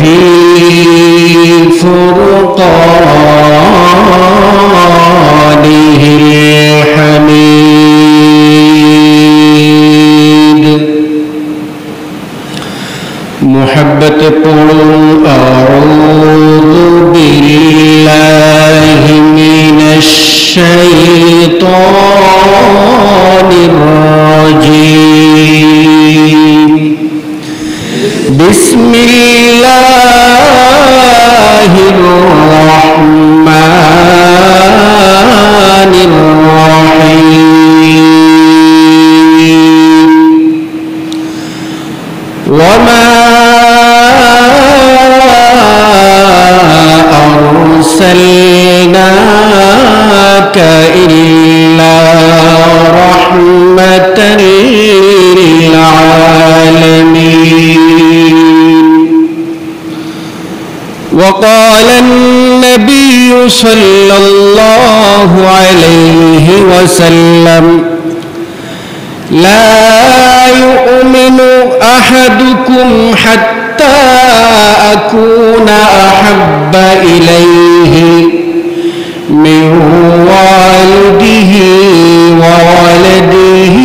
في فرقانه الحميد محبت قولوا أعوذ بالله من الشيطان الرجيم بسم الله الرحمن الرحيم وما أرسلناك إلا رحمة للعالمين وقال النبي صلى الله عليه وسلم لا يؤمن أحدكم حتى أكون أحب إليه من والده وولده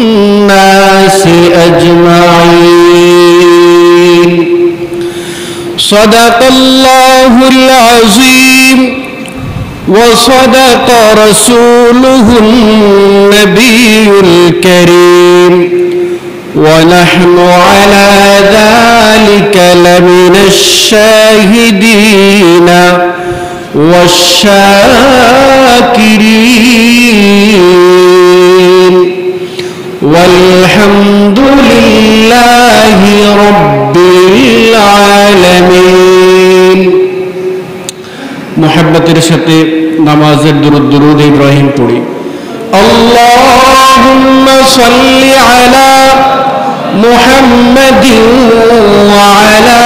والناس أجمعين صدق الله العظيم وصدق رسوله النبي الكريم ونحن على ذلك لمن الشاهدين والشاكرين والحمد لله رب العالمين محبتের সাথে নামাজের দুরূদ ইব্রাহিম পড়ি আল্লাহুম্মা সাল্লি আলা মুহাম্মাদিন ওয়া আলা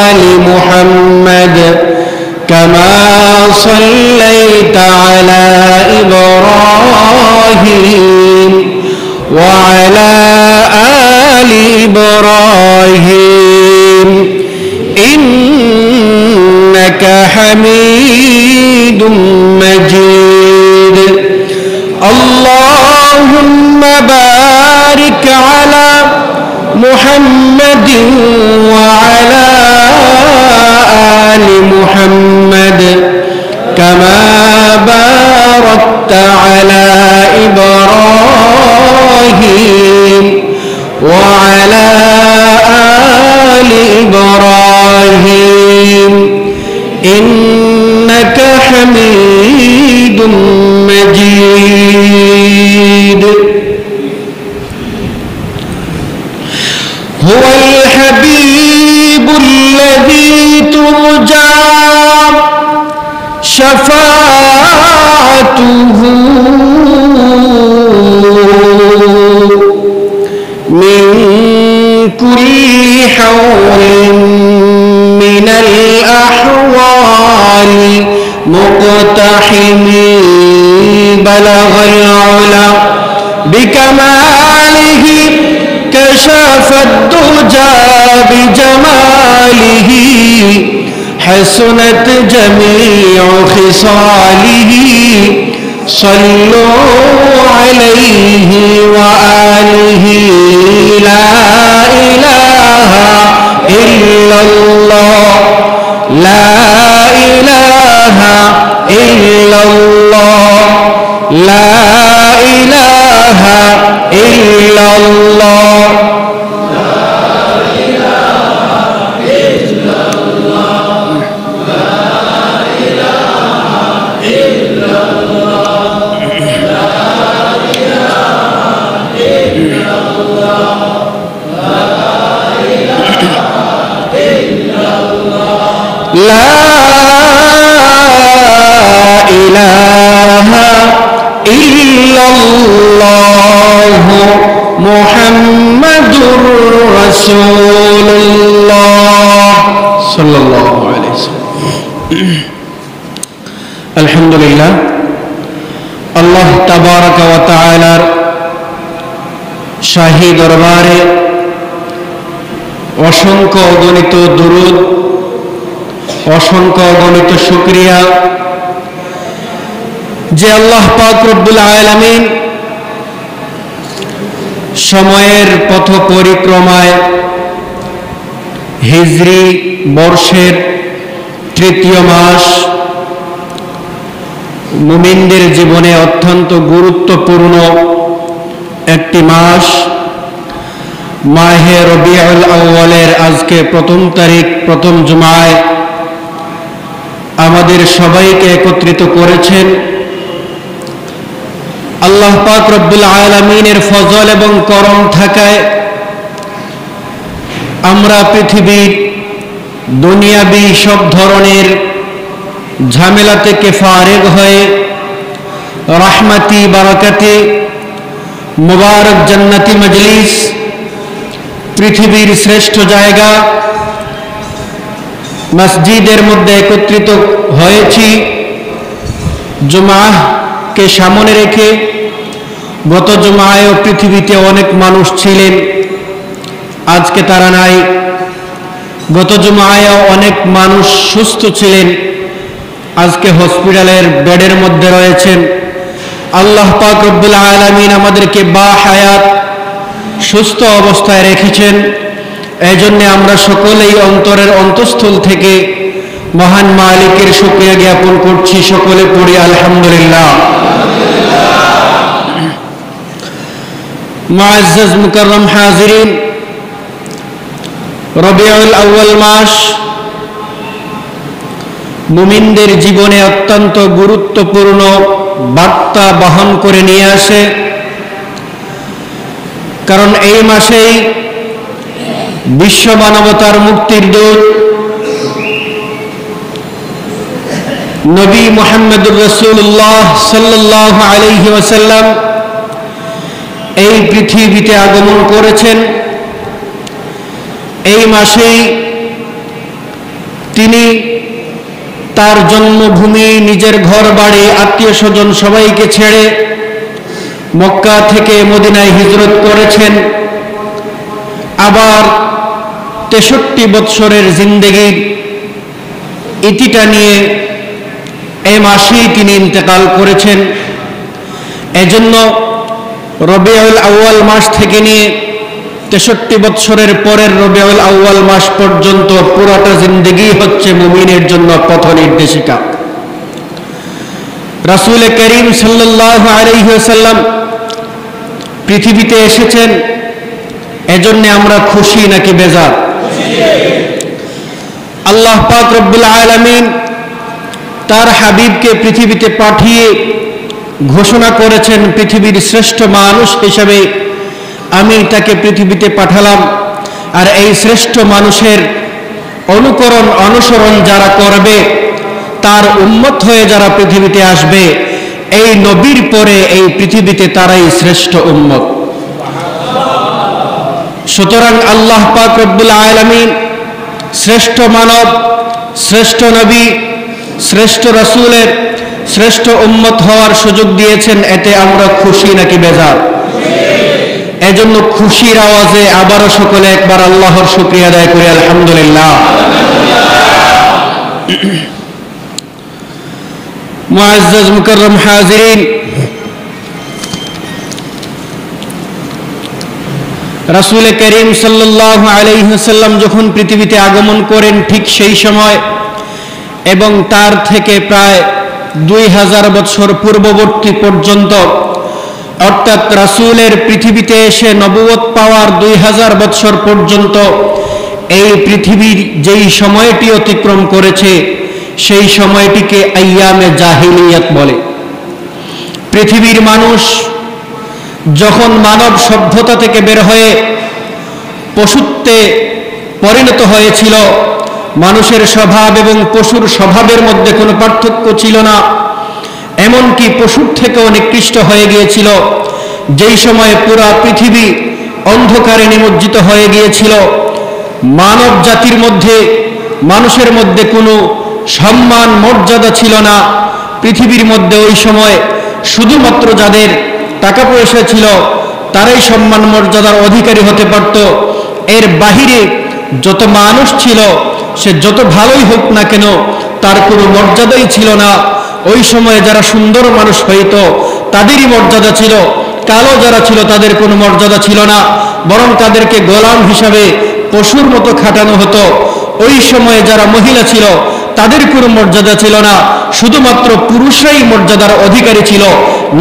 আলি মুহাম্মাদ কামা সাল্লাইতা আলা ইব্রাহিম ওয়া আলা আলি ইব্রাহিম إنك حميد مجيد اللهم بارك على محمد وعلى آل محمد كما باركت على إبراهيم وعلى آل إبراهيم إنك حميد مجيد هو الحبيب الذي ترجى شفاعته من كل حول من الأحوال مقتحم بلغ العلا بكماله كشف الدجى بجماله حسنت جميع خصاله صلوا عليه وآله لا إله إلا الله لا إله إلا الله لا إله إلا الله لا إله إلا الله محمد رسول الله صلى الله عليه وسلم الحمد لله الله تبارك وتعالى শাহী দরবারে অসংখ্য অগণিত দুরূদ, অসংখ্য অগণিত শুকরিয়া যে আল্লাহ পাক রব্বুল আলামিন সময়ের পথ পরিক্রমায় হিজরি বর্ষের তৃতীয় মাস মুমিনদের জীবনে অত্যন্ত গুরুত্বপূর্ণ একটি মাস মাহে রবিউল আউয়ালের আজকে প্রথম তারিখ, প্রথম জুমায় আমাদের সবাইকে একত্রিত করেছেন। আল্লাহ পাক রব্বুল আলামিনের ফজল এবং করম থাকায় আমরা পৃথিবীর দুনিয়াবি সব ধরনের ঝামেলা থেকে ফারেগ হয়ে রাহমাতি বারাকাতি মুবারক জান্নাতি মজলিস, পৃথিবীর শ্রেষ্ঠ জায়গা মসজিদের মধ্যে একত্রিত হয়েছি জুমাকে সামনে রেখে। গত জুমায়ও পৃথিবীতে অনেক মানুষ ছিলেন, আজকে তারা নাই। গত জুমায়ও অনেক মানুষ সুস্থ ছিলেন, আজকে হসপিটালের বেডের মধ্যে রয়েছেন। আল্লাহ পাক রব্বুল আলামিন আমাদেরকে বা হায়াত সুস্থ অবস্থায় রেখেছেন। এই জন্য আমরা সকলেই অন্তরের অন্তঃস্থল থেকে মহান মালিকের শুকরিয়া জ্ঞাপন করছি। সকলে পড়ি আলহামদুলিল্লাহ। মুআজ্জাজ মুকাররম হাজিরিন, রবিউল আউয়াল মাস মুমিনদের জীবনে অত্যন্ত গুরুত্বপূর্ণ বার্তা বহন করে নিয়ে আসে। কারণ এই মাসেই বিশ্ব মানবতার মুক্তির দূত নবী মুহাম্মদুর রাসূলুল্লাহ সাল্লাল্লাহু আলাইহি ওয়াসাল্লাম এই পৃথিবীতে আগমন করেছেন। এই মাসেই তিনি তার জন্মভূমি, নিজের ঘর বাড়ি, আত্মীয় স্বজন সবাইকে ছেড়ে মক্কা থেকে মদিনায় হিজরত করেছেন। আবার 63 বৎসরের জিন্দেগির ইতিটা নিয়ে এই মাসেই তিনি ইন্তেকাল করেছেন। এজন্য রবিউল আউয়াল মাস থেকে নিয়ে 63 বৎসরের পরের রবিউল আউয়াল মাস পর্যন্ত পুরাটা জিন্দেগি হচ্ছে মুমিনের জন্য পথ নির্দেশিকা। রাসূল করিম সাল্লাল্লাহু আলাইহি ওয়াসাল্লাম পৃথিবীতে এসেছেন, এজন্য আমরা খুশি নাকি বেজার? আল্লাহ পাক রব্বুল আলামিন তার হাবিবকে পৃথিবীতে পাঠিয়ে ঘোষণা করেছেন, পৃথিবীর শ্রেষ্ঠ মানুষ হিসেবে আমি তাকে পৃথিবীতে পাঠালাম। আর এই শ্রেষ্ঠ মানুষের অনুকরণ অনুসরণ যারা করবে, তার উম্মত হয়ে যারা পৃথিবীতে আসবে, এই নবীর পরে এই পৃথিবীতে তারাই শ্রেষ্ঠ উম্মত। সুতরাং আল্লাহ পাক রব্বুল আলামিন শ্রেষ্ঠ মানব, শ্রেষ্ঠ নবী, শ্রেষ্ঠ রাসূলের শ্রেষ্ঠ উম্মত হওয়ার সুযোগ দিয়েছেন। এতে আমরা খুশি নাকি বেজার? এজন্য খুশির আওয়াজে আবারও সকলে একবার আল্লাহর শুকরিয়া আদায় করি আলহামদুলিল্লাহ। মুআজ্জাজ মুকাররম হাজিরিন, রাসূল করিম সাল্লাল্লাহু আলাইহি ওয়াসাল্লাম যখন পৃথিবীতে আগমন করেন, ঠিক সেই সময় এবং তার থেকে প্রায় 2000 বছর পূর্ববর্তী পর্যন্ত, অর্থাৎ রাসূলের পৃথিবীতে এসে নবুয়ত পাওয়ার 2000 বছর পর্যন্ত এই পৃথিবীর যেই সময়টি অতিক্রম করেছে, সেই সময়টিকে আইয়ামে জাহিলিয়াত বলে। পৃথিবীর মানুষ যখন মানব সভ্যতা থেকে বের হয়ে পশুত্বে পরিণত হয়েছিল, মানুষের স্বভাব এবং পশুর স্বভাবের মধ্যে কোনো পার্থক্য ছিল না, এমনকি পশুর থেকেও নিকৃষ্ট হয়ে গিয়েছিল। যেই সময়ে পুরা পৃথিবী অন্ধকারে নিমজ্জিত হয়ে গিয়েছিল, মানব জাতির মধ্যে, মানুষের মধ্যে কোনো সম্মান মর্যাদা ছিল না। পৃথিবীর মধ্যে ওই সময় শুধুমাত্র যাদের টাকা পয়সা ছিল তারাই সম্মান মর্যাদার অধিকারী হতে পারত। এর বাহিরে যত মানুষ ছিল, সে যত ভালোই হোক না কেন, তার কোনো মর্যাদাই ছিল না। ওই সময়ে যারা সুন্দর মানুষ হইতো তাদেরই মর্যাদা ছিল, কালো যারা ছিল তাদের কোনো মর্যাদা ছিল না, বরং তাদেরকে গোলাম হিসাবে পশুর মতো খাটানো হতো। ওই সময়ে যারা মহিলা ছিল তাদের কোনো মর্যাদা ছিল না, শুধুমাত্র পুরুষরাই মর্যাদার অধিকারী ছিল।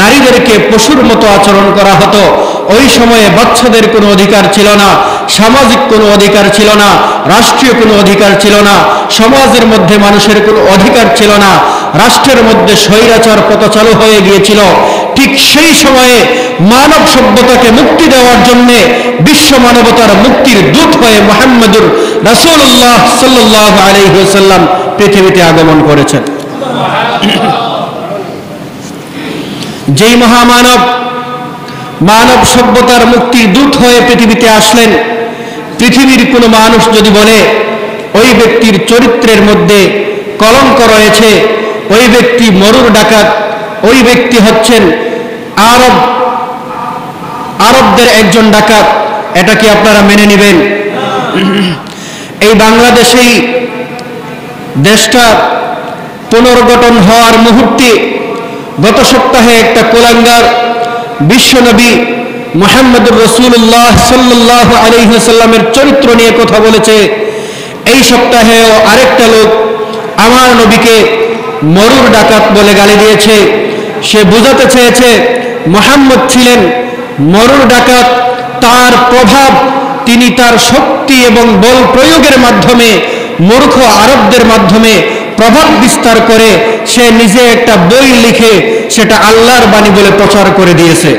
নারীদেরকে পশুর মতো আচরণ করা হতো। ওই সময়ে বাচ্চাদের কোনো অধিকার ছিল না, সামাজিক কোনো অধিকার ছিল না, রাষ্ট্রীয় কোনো অধিকার ছিল না, সমাজের মধ্যে মানুষের কোনো অধিকার ছিল না, রাষ্ট্রের মধ্যে স্বৈরাচার প্রথা চালু হয়ে গিয়েছিল। ঠিক সেই সময়ে মানব সভ্যতাকে মুক্তি দেওয়ার জন্য বিশ্ব মানবতার মুক্তির দূত হয়ে মুহাম্মদুর রাসূলুল্লাহ সাল্লাল্লাহু আলাইহি ওয়াসাল্লাম পৃথিবীতে আগমন করেছেন। যেই মহামানব মানব সভ্যতার মুক্তির দূত হয়ে পৃথিবীতে আসলেন, পৃথিবীর কোনো মানুষ যদি বলে ওই ব্যক্তির চরিত্রের মধ্যে কলঙ্ক রয়েছে, ওই ব্যক্তি মরুর ডাকাত, ওই ব্যক্তি হচ্ছেন আরবদের একজন ডাকাত, এটা কি আপনারা মেনে নেবেন? এই বাংলাদেশেই দেশটা পুনর্গঠন হওয়ার মুহূর্তে গত সপ্তাহে একটা কুলাঙ্গার বিশ্বনবী মুহাম্মদুর রাসূলুল্লাহ সাল্লাল্লাহু আলাইহি ওয়াসাল্লামের চরিত্র নিয়ে কথা বলেছে। এই সপ্তাহেও আরেকটা লোক আমার নবীকে মরুর ডাকাত বলে গালি দিয়েছে। সে বোঝাতে চেয়েছে মুহাম্মদ ছিলেন মরুর ডাকাত, তার প্রভাব তিনি তার শক্তি এবং বল প্রয়োগের মাধ্যমে মূর্খ আরবদের মাধ্যমে প্রভাব বিস্তার করে সে নিজে একটা বই লিখে সেটা আল্লাহর বাণী বলে প্রচার করে দিয়েছে।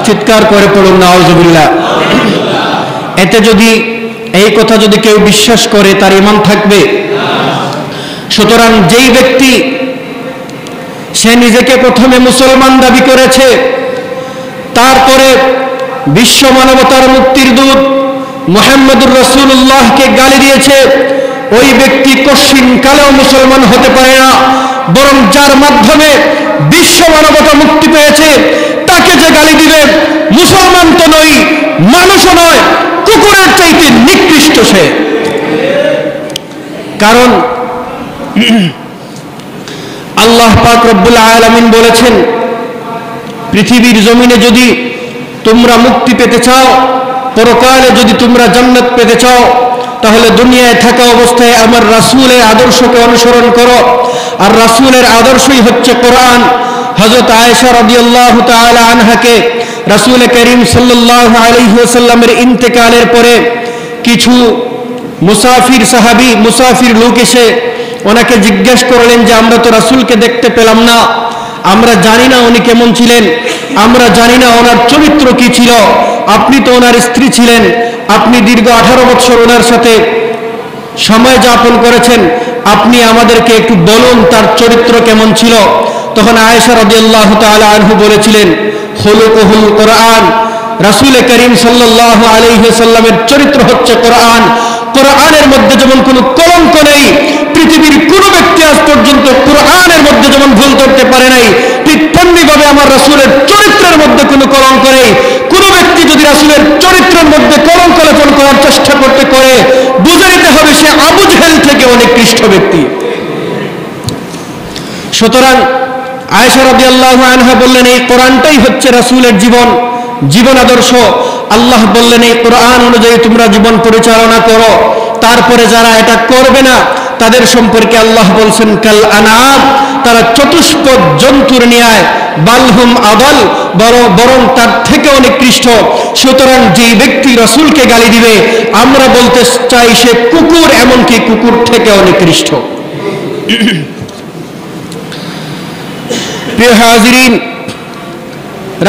চিৎকার করে পড়ুন নাউজুবিল্লাহ। এতে যদি এই কথা যদি কেউ বিশ্বাস করে তার ঈমান থাকবে? সুতরাং যেই ব্যক্তি সে নিজেকে প্রথমে মুসলমান দাবি করেছে, তারপরে বিশ্ব মানবতার মুক্তির দূত মুহাম্মদুর রাসূলুল্লাহকে গালি দিয়েছে, ওই ব্যক্তি কশিন কালেও মুসলমান হতে পারে না। বরং যার মাধ্যমে বিশ্ব মানবতা মুক্তি পেয়েছে তাকে যে গালি দিবে, মুসলমান তো নয়, মানুষও নয়, কুকুরের চাইতে নিকৃষ্ট সে। কারণ আল্লাহ পাক রব্বুল আলামিন বলেছেন, পৃথিবীর জমিনে যদি তোমরা মুক্তি পেতে চাও, পরকালে যদি তোমরা জান্নাত পেতে চাও, তাহলে দুনিয়ায় থাকা অবস্থায় আমার রাসূলের আদর্শকে অনুসরণ করো। আর রাসূলের আদর্শই হচ্ছে কোরআন। হযরত আয়েশা রাদিয়াল্লাহু তাআলা আনহাকে রাসূল করিম সাল্লাল্লাহু আলাইহি ওয়াসাল্লামের ইন্তেকালের পরে কিছু মুসাফির লোক এসে ওনাকে জিজ্ঞেস করলেন যে আমরা তো রাসূলকে দেখতে পেলাম না, আমরা জানি না উনি কেমন ছিলেন, আমরা জানি না ওনার চরিত্র কি ছিল, আপনি তো ওনার স্ত্রী ছিলেন, আপনি দীর্ঘ 18 বছর ওনার সাথে সময় যাপন করেছেন, আপনি আমাদেরকে একটু বলুন তার চরিত্র কেমন ছিল। তখন আয়েশা রাদিয়াল্লাহু তাআলা আনহা বলেছিলেন, খুলুকুহুল কোরআন, রাসূল করিম সাল্লাল্লাহু আলাইহি ওয়াসাল্লামের চরিত্র হচ্ছে কোরআন। কোরআনের মধ্যে যেমন কোনো কলঙ্ক নেই, পৃথিবীর কোন ব্যক্তি আজ পর্যন্ত কোরআনের মধ্যে যেমন ভুল করতে পারে নাই, ঠিক তেমনিভাবে আমার রাসূলের চরিত্রের মধ্যে কোনো কলঙ্ক নেই। কোন ব্যক্তি যদি রাসূলের চরিত্রের মধ্যে কলঙ্ক লেপন করার চেষ্টা করতে করে, বুঝে নিতে হবে সে আবু জেহেল থেকে অনেক নিকৃষ্ট ব্যক্তি। সুতরাং আয়েশা রাদিয়াল্লাহু আনহা বললেন, এই কোরআনটাই হচ্ছে রাসূলের জীবন আদর্শ। আল্লাহ বললেন, এই কোরআন অনুযায়ী তোমরা জীবন পরিচালনা করো। তারপরে যারা এটা করবে না তাদের সম্পর্কে আল্লাহ বলছেন, কাল আনাম, তারা চতুষ্পদ জন্তুর ন্যায়, বালহুম আদাল, বরং তার থেকে অনেক নিকৃষ্ট। সুতরাং যেই ব্যক্তি রাসূলকে গালি দিবে, আমরা বলতে চাই সে কুকুর, এমনকি কুকুর থেকে অনেক নিকৃষ্ট। প্রিয় হাজিরিন,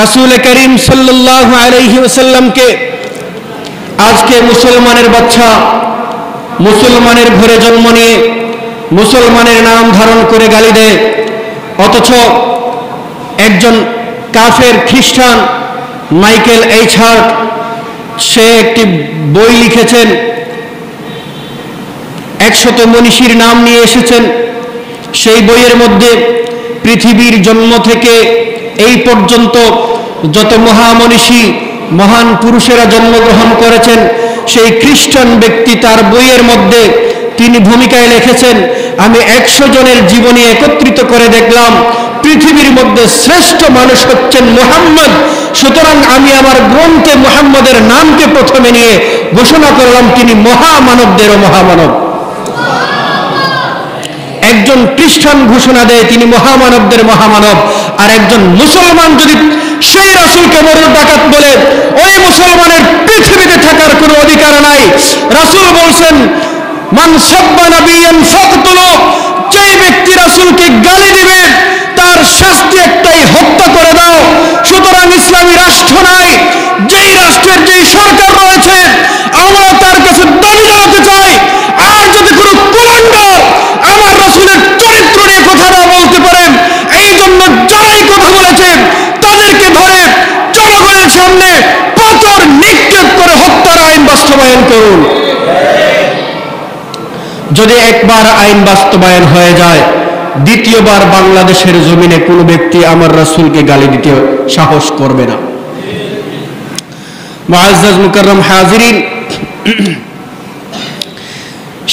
রাসূল করিম সাল্লাল্লাহু আলাইহি ওয়াসাল্লামকে আজকে মুসলমানের বাচ্চা, মুসলমানের ঘরে জন্ম নিয়ে মুসলমানের নাম ধারণ করে গালি দেয়, অথচ একজন কাফের খ্রিস্টান মাইকেল এইচ হার্ট সে একটি বই লিখেছেন, 100 মনীষীর নাম নিয়ে এসেছেন। সেই বইয়ের মধ্যে পৃথিবীর জন্ম থেকে এই পর্যন্ত যত মহামনীষী, মহান পুরুষেরা জন্মগ্রহণ করেছেন, সেই খ্রিস্টান ব্যক্তি তার বইয়ের মধ্যে তিনি ভূমিকায় লিখেছেন, আমি 100 জনের জীবনী একত্রিত করে দেখলাম পৃথিবীর মধ্যে শ্রেষ্ঠ মানুষ হচ্ছেন মুহাম্মদ, সুতরাং আমি আমার গ্রন্থে মুহাম্মদের নামকে প্রথমে নিয়ে ঘোষণা করলাম তিনি মহামানবদেরও মহামানব। একজন খ্রিস্টান ঘোষণা দেয় তিনি মহামানবদের মহামানব, আর একজন মুসলমান যদি সেই রাসূলকে মরুর ডাকাত বলে, ওই মুসলমানের পৃথিবীতে থাকার কোনো অধিকার নাই। রাসূল বলছেন, মান সাব্বা নাবিয়ান ফাকতুলু, যেই ব্যক্তি রাসূলকে গালি দিবে তার শাস্তি একটাই, হত্যা করে দাও। সুতরাং ইসলামী রাষ্ট্র নাই, যেই রাষ্ট্রের যেই সরকার রয়েছে আমরা তার কাছে দাবি জানাতে চাই, আর যদি কোনো কুলাঙ্গার আমার রাসূলের চরিত্র নিয়ে কথা না বলতে পারেন, এই জন্য যারাই কথা বলেছেন তাদেরকে ধরে জনগণের সামনে পাথর নিক্ষেপ করে হত্যার আইন বাস্তবায়ন করুন। যদি একবার আইন বাস্তবায়ন হয়ে যায়, দ্বিতীয়বার বাংলাদেশের জমিনে কোনো ব্যক্তি আমার রাসূলকে গালি দিতে সাহস করবে না। মুআজ্জাজ মুকাররম হাজিরিন,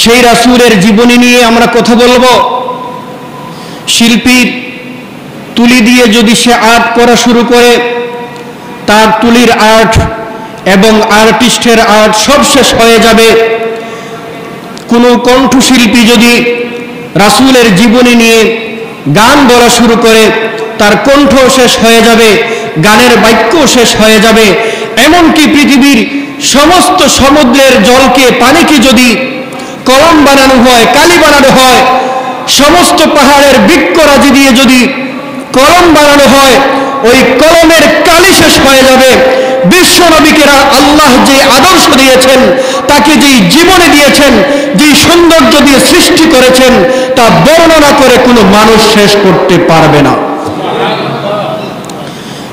সেই রাসূলের জীবনী নিয়ে আমরা কথা বলবো। শিল্পীর তুলি দিয়ে যদি সে আর্ট করা শুরু করে, তার তুলির আর্ট এবং আর্টিস্টের আর্ট সব শেষ হয়ে যাবে। কোনো কণ্ঠশিল্পী যদি রাসূলের জীবনী নিয়ে গান বলা শুরু করে, তার কণ্ঠ শেষ হয়ে যাবে, গানের বাক্য শেষ হয়ে যাবে। এমনকি পৃথিবীর সমস্ত সমুদ্রের জলকে, পানিকে যদি কলম বানানো হয়, কালি বানানো হয়, সমস্ত পাহাড়ের বৃক্ষরাজি দিয়ে যদি কলম বানানো হয়, ওই কলমের কালি শেষ হয়ে যাবে। বিশ্ব নবীকে আল্লাহ যে আদর্শ দিয়েছেন, তাকে যেই জীবনে দিয়েছেন, যেই সৌন্দর্য দিয়ে সৃষ্টি করেছেন, তা বর্ণনা করে কোনো মানুষ শেষ করতে পারবে না।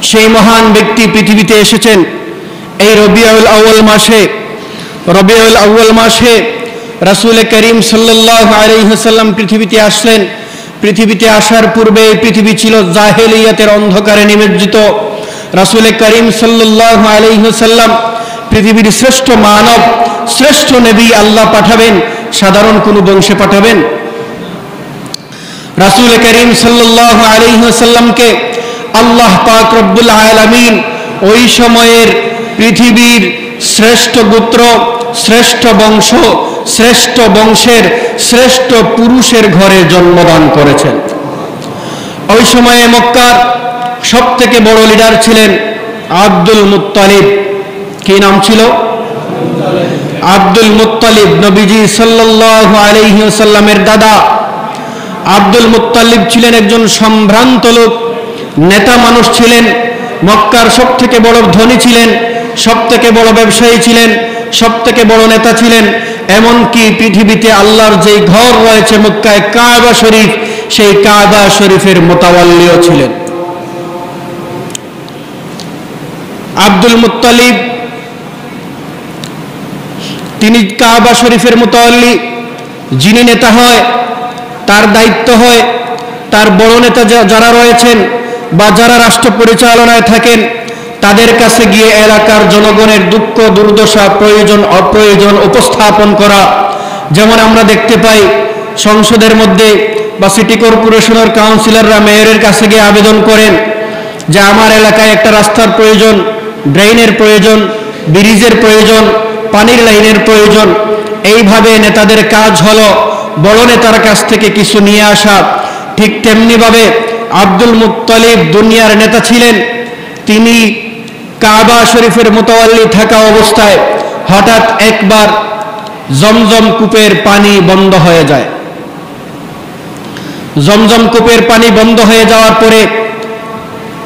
সেই মহান ব্যক্তি পৃথিবীতে এসেছেন এই রবিউল আউয়াল মাসে রাসূল করিম সাল্লাল্লাহু আলাইহি ওয়াসাল্লাম পৃথিবীতে আসলেন। পৃথিবীতে আসার পূর্বে পৃথিবী ছিল জাহেলিয়াতের অন্ধকারে নিমজ্জিত। রাসূল করিম সাল্লাল্লাহু আলাইহি ওয়াসাল্লাম পৃথিবীর শ্রেষ্ঠ মানব, শ্রেষ্ঠ নবী আল্লাহ পাঠাবেন, সাধারণ কোনো বংশে পাঠাবেন? রাসূল করিম সাল্লাল্লাহু আলাইহি ওয়াসাল্লামকে আল্লাহ পাক রব্বুল আলামিন ওই সময়ের পৃথিবীর শ্রেষ্ঠ গোত্র, শ্রেষ্ঠ বংশ, শ্রেষ্ঠ বংশের শ্রেষ্ঠ পুরুষের ঘরে জন্মদান করেছেন। ওই সময়ে মক্কার সব থেকে বড় লিডার ছিলেন আব্দুল মুত্তালিব। কি নাম ছিল? আব্দুল মুত্তালিব, নবীজি সাল্লাল্লাহু আলাইহি ওয়াসাল্লামের দাদা। আব্দুল মুত্তালিব ছিলেন একজন সম্ভ্রান্ত লোক, নেতা মানুষ ছিলেন, মক্কার সব থেকে বড় ধনী ছিলেন, সব থেকে বড় ব্যবসায়ী ছিলেন, সব থেকে বড় নেতা ছিলেন। এমনকি পৃথিবীতে আল্লাহর যেই ঘর রয়েছে মক্কায়, কাবা শরীফ, সেই কাবা শরীফের মোতাওয়াল্লিও ছিলেন। আব্দুল মুত্তালিব তিনি কাবা শরীফের মোতাওয়াল্লি। যিনি নেতা হয় তার দায়িত্ব হয় তার বড় নেতা যারা রয়েছেন বা যারা রাষ্ট্র পরিচালনায় থাকেন তাদের কাছে গিয়ে এলাকার জনগণের দুঃখ দুর্দশা, প্রয়োজন অপ্রয়োজন উপস্থাপন করা। যেমন আমরা দেখতে পাই সংসদের মধ্যে বা সিটি কর্পোরেশনের কাউন্সিলররা মেয়রের কাছে গিয়ে আবেদন করেন যে আমার এলাকায় একটা রাস্তার প্রয়োজন, ড্রেনের প্রয়োজন, ব্রিজের প্রয়োজন, পানির লাইনের প্রয়োজন। এইভাবে নেতাদের কাজ হলো বড় নেতার কাছ থেকে কিছু নিয়ে আসা। ঠিক তেমনিভাবে আব্দুল মুত্তালিব দুনিয়ার নেতা ছিলেন। তিনি কাবা শরীফের মোতাওয়াল্লি থাকা অবস্থায় হঠাৎ একবার জমজম কূপের পানি বন্ধ হয়ে যায়। জমজম কূপের পানি বন্ধ হয়ে যাওয়ার পরে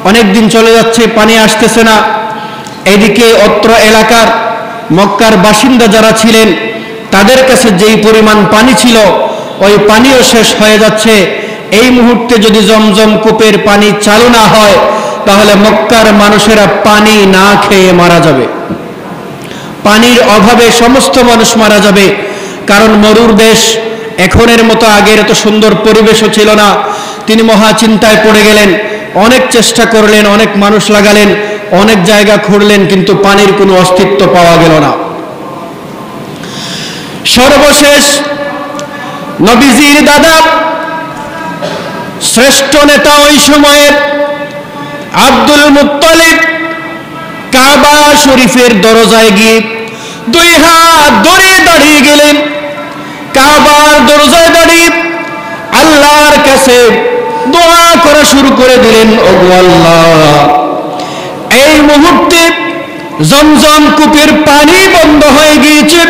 অনেক দিন চলে যাচ্ছে, পানি আসতেছে না। এদিকে অত্র এলাকার মক্কার বাসিন্দা যারা ছিলেন তাদের কাছে যেই পরিমাণ পানি ছিল ওই পানিও শেষ হয়ে যাচ্ছে। এই মুহূর্তে যদি জমজম কূপের পানি চালু না হয় তাহলে মক্কার মানুষেরা পানি না খেয়ে মারা যাবে। পানির অভাবে সমস্ত মানুষ মারা যাবে। কারণ মরুর দেশ, এখনের মতো আগের এত সুন্দর পরিবেশও ছিল না। তিনি মহা চিন্তায় পড়ে গেলেন। অনেক চেষ্টা করলেন, অনেক মানুষ লাগালেন, অনেক জায়গা খুঁড়লেন, কিন্তু পানির কোনো অস্তিত্ব পাওয়া গেল না। সর্বশেষ নবীজির দাদা শ্রেষ্ঠ নেতা ওই সময়ের আব্দুল মুত্তালিব কাবা শরীফের দরজায় গিয়ে দুই হাত ধরে দাঁড়িয়ে গেলেন। কাবার দরজায় দাঁড়িয়ে আল্লাহর কাছে দোয়া করা শুরু করে দিলেন, ওগো আল্লাহ, এই মুহূর্তে জমজম কূপের পানি বন্ধ হয়ে গিয়েছে।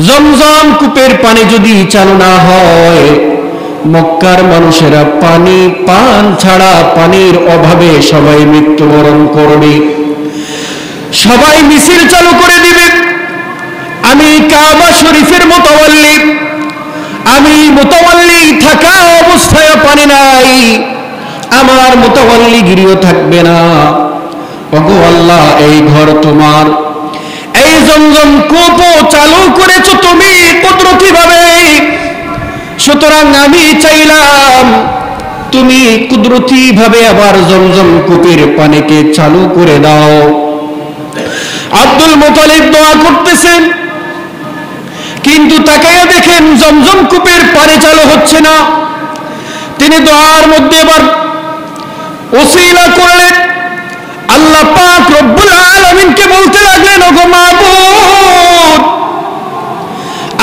জমজম কূপের পানি যদি চালু না হয়, মক্কার মানুষেরা পানি পান ছাড়া, পানির অভাবে সবাই মৃত্যুবরণ করবে, সবাই মিছিল চালু করে দিবে। আমি কাবা শরীফের মুতাওয়াল্লি, আমি মুতাওয়াল্লি থাকা অবস্থায় পানি নাই, আমার মুতাওয়াল্লিগিরিও থাকবে না। ওগো আল্লাহ, এই ঘর তোমার, এই জমজম কূপ চালু করেছো তুমি কুদরতি ভাবে, সুতরাং আমি চাইলাম তুমি কুদরতি ভাবে আবার জমজম কূপের পানিকে চালু করে দাও। আব্দুল মুত্তালিব দোয়া করতেছেন, কিন্তু তাকাইয়া দেখেন জমজম কূপের পানি চালু হচ্ছে না। তিনি দোয়ার মধ্যে এবার ওসিলা করলেন, আল্লাহ পাক রব্বুল আলামিনকে বলতে লাগলেন, ওগো মাবুদ,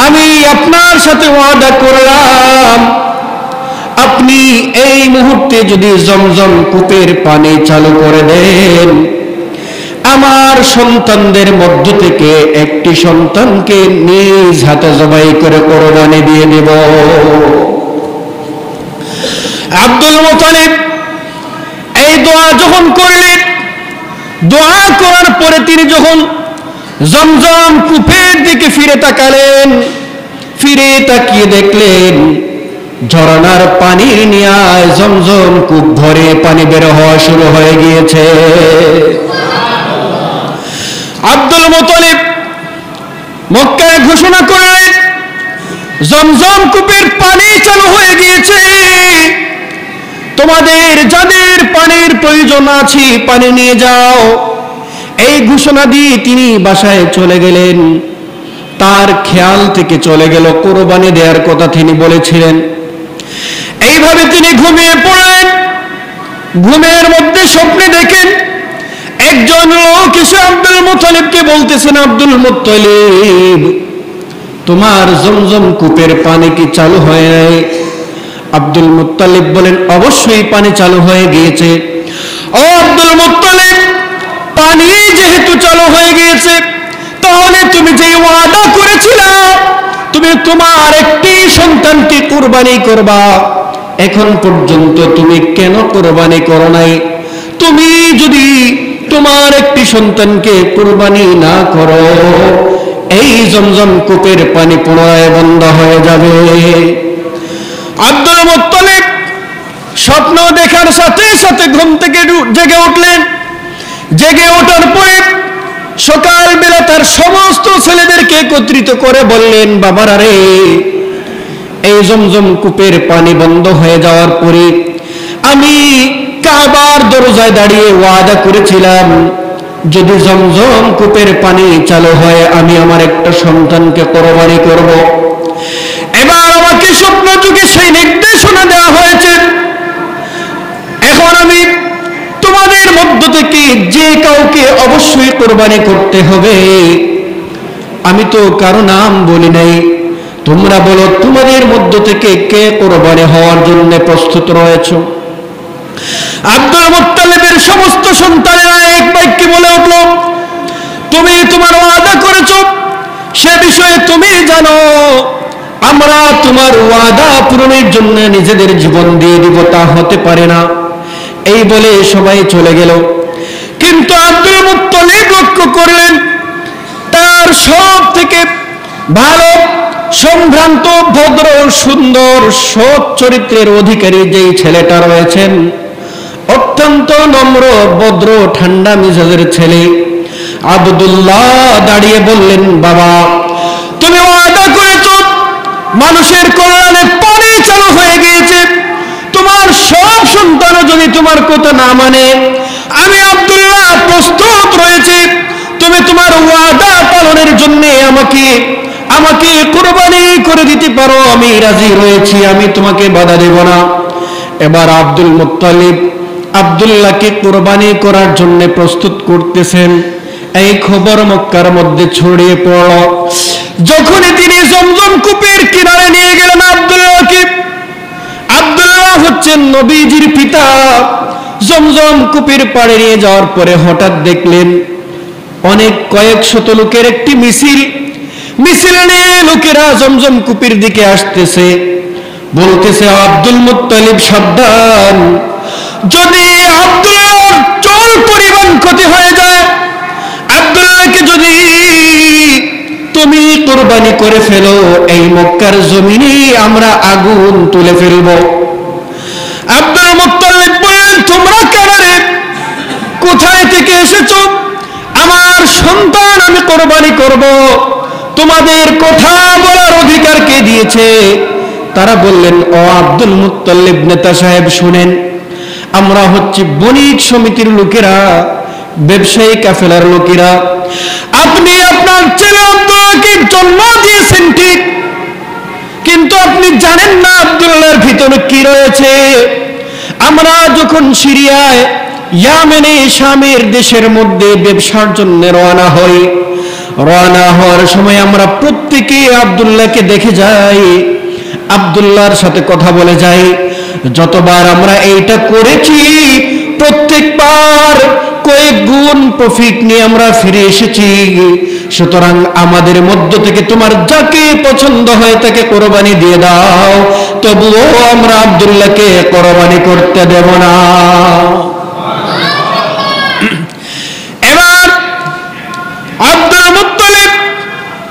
আমি আপনার সাথে ওয়াদা করলাম, আপনি এই মুহূর্তে যদি জমজম কূপের পানি চালু করে দেন, আমার সন্তানদের মধ্য থেকে একটি সন্তানকে নিজ হাতে জবাই করে কোরবানি দিয়ে দেব। আব্দুল মুত্তালিব এই দোয়া যখন করলেন, দোয়া করার পরে তিনি যখন জমজম কূপের দিকে ফিরে তাকালেন, ফিরে তাকিয়ে দেখলেন ঝরনার পানির নিয়ায় জমজম কূপ ভরে পানি বের হওয়া শুরু হয়ে গিয়েছে। আব্দুল মুত্তালিব মক্কায় ঘোষণা করলেন, জমজম কূপের পানি চালু হয়ে গিয়েছে, তোমাদের যাদের পানির প্রয়োজন আছে পানি নিয়ে যাও। এই ঘোষণা দিয়ে তিনি বাসায় চলে গেলেন। তার খেয়াল থেকে চলে গেল কোরবানি দেওয়ার কথা তিনি বলেছিলেন। এইভাবে তিনি ঘুমিয়ে পড়লেন। ঘুমের মধ্যে স্বপ্নে দেখেন একজন লোক এসে আব্দুল মুত্তালিবকে বলতেছেন, আব্দুল মুত্তালিব, তোমার জমজম কূপের পানি কি চালু হয় নাই? আব্দুল মুত্তালিব বলেন, অবশ্যই পানি চালু হয়ে গিয়েছে। ও আব্দুল মুত্তালিব, পানি যেহেতু চালু হয়ে গিয়েছে, তাহলে তুমি যে ওয়াদা করেছিলে তুমি তোমার একটি সন্তানকে কুরবানি করবা, এখন পর্যন্ত তুমি কেন কুরবানি করো নাই? তুমি যদি তোমার একটি সন্তানকে কুরবানি না করো, এই জমজম কূপের পানি পুনরায় বন্ধ হয়ে যাবে। আব্দুল মুত্তালিব স্বপ্ন দেখার সাথে সাথে ঘুম থেকে জেগে উঠলেন। জেগে ওঠার পরে সকালবেলা তার সমস্ত ছেলেদেরকে একত্রিত করে বললেন, বাবারা রে, এই জমজম কূপের পানি বন্ধ হয়ে যাওয়ার পরে আমি কাবার দরজায় দাঁড়িয়ে ওয়াদা করেছিলাম, যদি জমজম কূপের পানি চালু হয় আমি আমার একটা সন্তানকে কোরবানি করব। এবার আমাকে স্বপ্ন যুগে সেই নির্দেশনা দেওয়া হয়েছে। এখন আমি তোমাদের মধ্য থেকে যে কাউকে অবশ্যই কোরবানি করতে হবে। আমি তো কারো নাম বলি নাই, তোমরা বলো তোমাদের মধ্য থেকে কে কোরবানি হওয়ার জন্য প্রস্তুত রয়েছে? আব্দুল মুত্তালিবের সমস্ত সন্তানেরা এক বাক্যে বলে উঠল, তুমি তোমার ওয়াদা করেছো, সে বিষয়ে তুমি জানো, আমরা তোমার ওয়াদা পূরণের জন্য নিজেদের জীবন দিয়ে দিব, তা হতে পারে না। এই বলে সবাই চলে গেল। কিন্তু আব্দুল মুত্তালিব লক্ষ্য করলেন, তার সব থেকে ভালো, সম্ভ্রান্ত, ভদ্র, সুন্দর, সৎ চরিত্রের অধিকারী যেই ছেলেটা রয়েছেন, অত্যন্ত নম্র, ভদ্র, ঠান্ডা মেজাজের ছেলে আব্দুল্লাহ দাঁড়িয়ে বললেন, বাবা, তুমি ওয়াদা করেছো মানুষের কল্যাণে পানি চালু হয়ে গিয়েছে, তোমার সব সন্তানও যদি তোমার কথা না মানে, আমি আব্দুল্লাহ প্রস্তুত রয়েছে, তুমি তোমার ওয়াদা পালনের জন্য আমাকে আমাকে কুরবানি করে দিতে পারো, আমি রাজি রয়েছি, আমি তোমাকে বাধা দেব না। এবার আব্দুল মুত্তালিব আব্দুল্লাহকে কুরবানি করার জন্য প্রস্তুত করতেছেন। এই খবর মক্কার মধ্যে ছড়িয়ে পড়ল। যখনই তিনি জমজম কূপের কিনারে নিয়ে গেলেন আব্দুল্লাহকে, আব্দুল্লাহ হচ্ছেন নবীজির পিতা। জমজম কূপের পাড়ে নিয়ে যাওয়ার পরে হঠাৎ দেখলেন অনেক কয়েক শত লোকের একটি মিছিল নিয়ে লোকেরা জমজম কূপের দিকে আসতেছে। বলতেছে, আব্দুল মুত্তালিব সাবধান, যদি আব্দুল্লাহর চল পরিমাণ ক্ষতি হয়ে যায়, আব্দুল্লাহকে যদি তুমি কুরবানি করে ফেলো, এই মক্কার জমিনে আমরা আগুন তুলে ফেলব। আব্দুল মুত্তালিব বললেন, তোমরা কারা রে? কোথায় থেকে এসেছো? আমার সন্তান আমি কুরবানি করব, তোমাদের কথা বলার অধিকার কে দিয়েছে? তারা বললেন, ও আব্দুল মুত্তালিব নেতা সাহেব শুনেন, আমরা হচ্ছি বণিক সমিতির লোকেরা, ব্যবসায়ী কাফেলার লোকেরা। আপনি আপনার ছেলে আব্দুল্লাহকে জন্ম দিয়েছেন ঠিক, কিন্তু আপনি জানেন না আব্দুল্লাহর ভিতরে কি রয়েছে। আমরা যখন সিরিয়ায়, ইয়ামেনে, শামের দেশের মধ্যে ব্যবসার জন্য রওনা হওয়ার সময় আমরা প্রত্যেকে আব্দুল্লাহকে দেখে যাই, আব্দুল্লাহর সাথে কথা বলে যাই। যতবার আমরা এইটা করেছি প্রত্যেকবার কয়েক গুণ প্রফিট নিয়ে আমরা ফিরে এসেছি। সুতরাং আমাদের মধ্য থেকে তোমার যাকে পছন্দ হয় তাকে কোরবানি দিয়ে দাও, তবুও আমরা আব্দুল্লাহকে কোরবানি করতে দেব না। এবার আব্দুল মুত্তালিব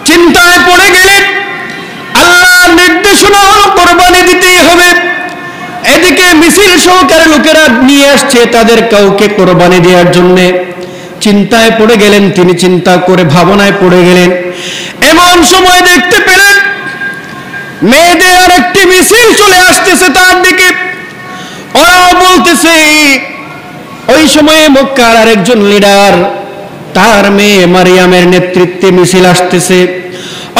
চিন্তায় পড়ে গেলেন, আল্লাহর নির্দেশনা হলো কোরবানি দিতেই হবে। এদিকে মিছিল সহকারে লোকেরা নিয়ে আসছে তাদের কাউকে কোরবানি দেওয়ার জন্য। চিন্তায় পড়ে গেলেন তিনি, চিন্তা করে ভাবনায় পড়ে গেলেন। এমন সময় দেখতে পেলেন মেয়েদের আর একটি মিছিল চলে আসতেছে তার দিকে। ওরা বলতেছে, ওই সময়ে মক্কার আরেকজন লিডার, তার মেয়ে মারিয়ামের নেতৃত্বে মিছিল আসতেছে।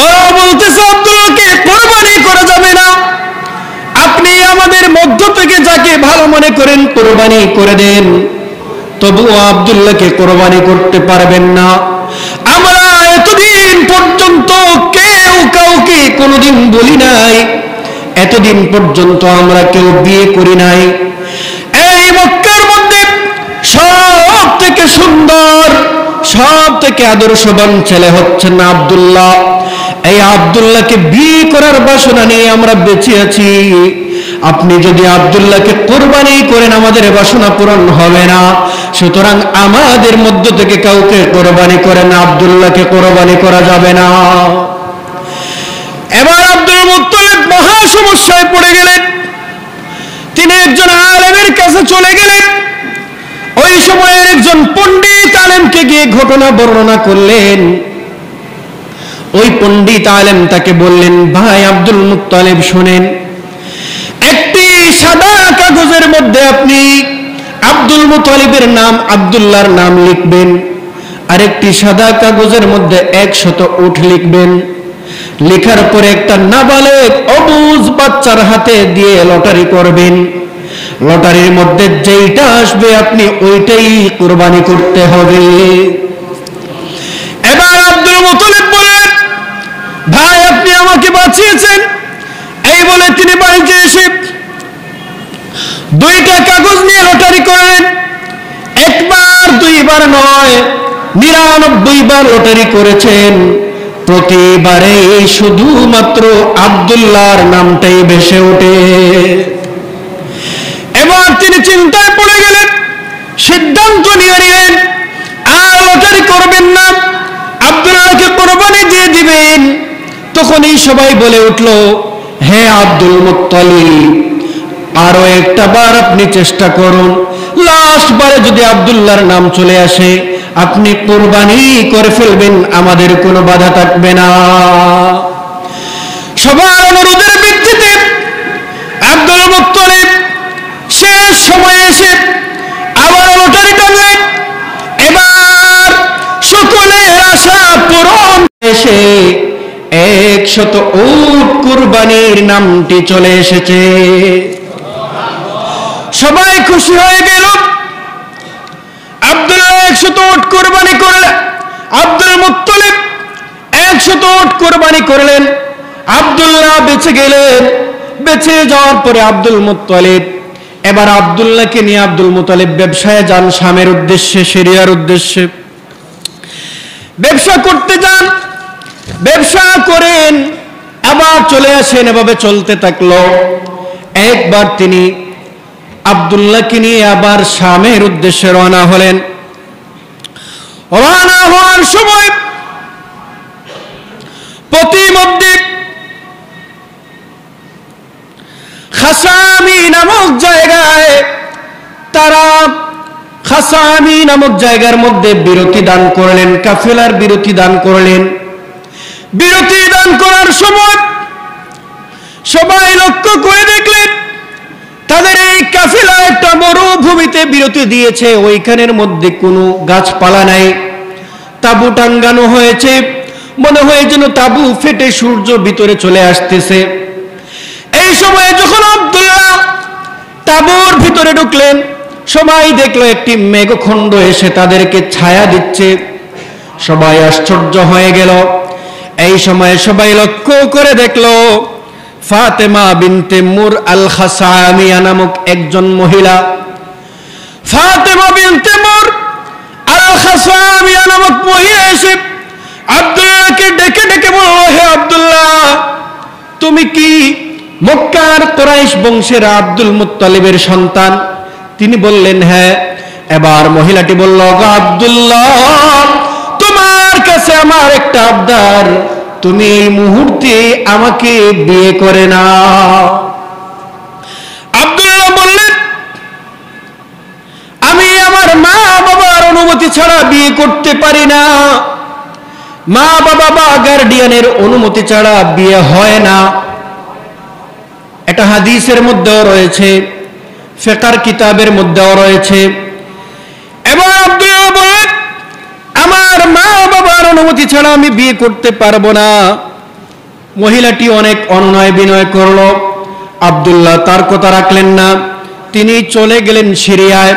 ওরা বলতেছে, আব্দুল্লাহকে কোরবানি করা যাবে না, আপনি আমাদের মধ্য থেকে যাকে ভালো মনে করেন কোরবানি করে দেন, তবুও আব্দুল্লাহকে কোরবানি করতে পারবেন না। আমরা এতদিন পর্যন্ত কেউ কাউকে কোনোদিন বলি নাই, এতদিন পর্যন্ত আমরা কেউ বিয়ে করি নাই। এই মক্কার মধ্যে সব থেকে সুন্দর, সব থেকে আদর্শবান ছেলে হচ্ছেন আব্দুল্লাহ। এই আব্দুল্লাহকে বিয়ে করার বাসনা নিয়ে আমরা বেঁচে আছি। আপনি যদি আব্দুল্লাহকে কোরবানি করেন আমাদের বাসনা পূরণ হবে না। সুতরাং আমাদের মধ্য থেকে কাউকে কোরবানি করেন, আব্দুল্লাহকে কোরবানি করা যাবে না। এবার আব্দুল মুত্তালিব মহা সমস্যায় পড়ে গেলেন। তিনি একজন আলেমের কাছে চলে গেলেন। ওই সময়ের একজন পণ্ডিত আলেমকে গিয়ে ঘটনা বর্ণনা করলেন। ওই পণ্ডিত আলেম তাকে বললেন, ভাই আব্দুল মুত্তালিব শুনেন, একটি সাদা কাগজের মধ্যে আপনি আব্দুল মুত্তালিবের নাম, আব্দুল্লাহর নাম লিখবেন, আরেকটি সাদা কাগজের মধ্যে 100 উট লিখবেন। লেখার পরে একটা নাবালেগ অবুঝ বাচ্চার হাতে দিয়ে লটারি করবেন। লটারির মধ্যে যেইটা আসবে আপনি ওইটাই কুরবানি করতে হবে। এবার আব্দুল মুত্তালিব বললেন, ভাই আপনি আমাকে বাঁচিয়েছেন। এই বলে তিনি বাড়িতে এসে 2টা কাগজ নিয়ে লটারি করলেন। একবার দুইবার নয়, 99 বার লটারি করেছেন। প্রতিবারে শুধুমাত্র আব্দুল্লাহর নামটাই ভেসে ওঠে। এবার তিনি চিন্তায় পড়ে গেলেন, সিদ্ধান্ত নিয়ে নিলেন আর লটারি করবেন না, আব্দুল্লাহকে কোরবানি দিয়ে দিবেন। তখনই সবাই বলে উঠল, হে আব্দুল মুত্তালিব, আরো একটা বার আপনি চেষ্টা করুন, লাস্ট বারে যদি আব্দুল্লাহর নাম চলে আসে আপনি কোরবানি করে ফেলবেন, আমাদের কোনো বাধা থাকবে না। সবার অনুরোধের ভিত্তিতে আব্দুল মুত্তালিব শেষ সময়ে এসে আবার লটারি টানলেন। এবার সকলের আশা পূরণ এসে 100 উট কুরবানির নামটি চলে এসেছে। সবাই খুশি হয়ে গেল। আব্দুল্লাহ 100 উট কুরবানি করলেন, আব্দুল মুত্তালিব 100 উট কুরবানি করলেন। আব্দুল্লাহ বেঁচে গেলেন। বেঁচে যাওয়ার পরে আব্দুল মুত্তালিব এবার আব্দুল্লাহকে নিয়ে আব্দুল মুত্তালিব ব্যবসায় যান, শামের উদ্দেশ্যে, সিরিয়ার উদ্দেশ্যে ব্যবসা করতে যান। ব্যবসা করেন, আবার চলে আসেন। এভাবে চলতে থাকলো। একবার তিনি আব্দুল্লাহকে নিয়ে আবার শামের উদ্দেশ্যে রওনা হলেন। রওনা হওয়ার সময় প্রতিমধ্যে খাসামি নামক জায়গায় তারা খাসামি নামক জায়গার মধ্যে বিরতি দান করলেন, কাফেলার বিরতি দান করলেন। বিরতি দান করার সময় সবাই লক্ষ্য করে দেখলেন তাদের এই কাফেলা একটা মরুভূমিতে বিরতি দিয়েছে। ওইখানের মধ্যে কোনো গাছপালা নাই, তাবু টাঙ্গানো হয়েছে। মনে হয় যেন তাবু ফেটে সূর্য ভিতরে চলে আসতেছে। এই সময় যখন আব্দুল্লাহ তাবুর ভিতরে ঢুকলেন, সবাই দেখলো একটি মেঘখণ্ড এসে তাদেরকে ছায়া দিচ্ছে। সবাই আশ্চর্য হয়ে গেল। এই সময় সবাই লক্ষ্য করে দেখলো ফাতেমা বিনতে মুর আল খাসামিয়া নামক একজন মহিলা, ফাতেমা বিনতে মুর আল খাসামিয়া নামক মহিলা এসে আব্দুল্লাহকে ডেকে ডেকে বলল, হে আব্দুল্লাহ, তুমি কি মক্কার কুরাইশ বংশের আব্দুল মুত্তালিবের সন্তান? তিনি বললেন হ্যাঁ। এবার মহিলাটি বলল, আব্দুল্লাহ, তোমার কাছে আমার একটা আবদার, তুমি এই মুহূর্তে আমাকে বিয়ে করে নাও। আব্দুল্লাহ বললেন, আমি আমার মা বাবার অনুমতি ছাড়া বিয়ে করতে পারি না। মা বাবা বা গার্ডিয়ানের অনুমতি ছাড়া বিয়ে হয় না। এটা হাদিসের মধ্যেও রয়েছে, ফিকহ কিতাবের মধ্যেও রয়েছে। এবার আব্দুল্লাহ বলেন, আমার মা বাবার অনুমতি ছাড়া আমি বিয়ে করতে পারবো না। মহিলাটি অনেক অনুনয় বিনয় করলো। আব্দুল্লাহ তার কথা রাখলেন না। তিনি চলে গেলেন সিরিয়ায়।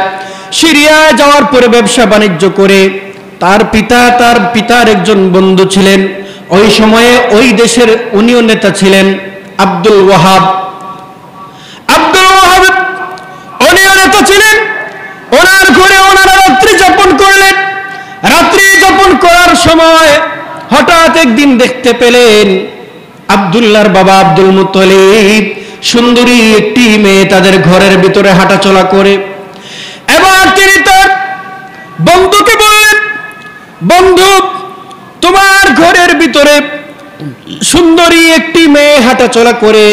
সিরিয়ায় যাওয়ার পরে ব্যবসা বাণিজ্য করে তার পিতার একজন বন্ধু ছিলেন। ওই সময়ে ওই দেশের উনিও নেতা ছিলেন আব্দুল ওয়াহাব। উনিও নেতা ছিলেন। ওনার ঘরে ওনারা রাত্রি যাপন করলেন। রাত্রি যাপন করার সময় হঠাৎ একদিন দেখতে পেলেন আব্দুল্লাহর বাবা আব্দুল মুত্তালিব সুন্দরী একটি মেয়ে তাদের ঘরের ভিতরে হাঁটাচলা করে। এবার তিনি তার বন্ধুকে বললেন, বন্ধু, তোমার ঘরের ভিতরে সুন্দরী একটি মেয়ে হাঁটাচলা করে,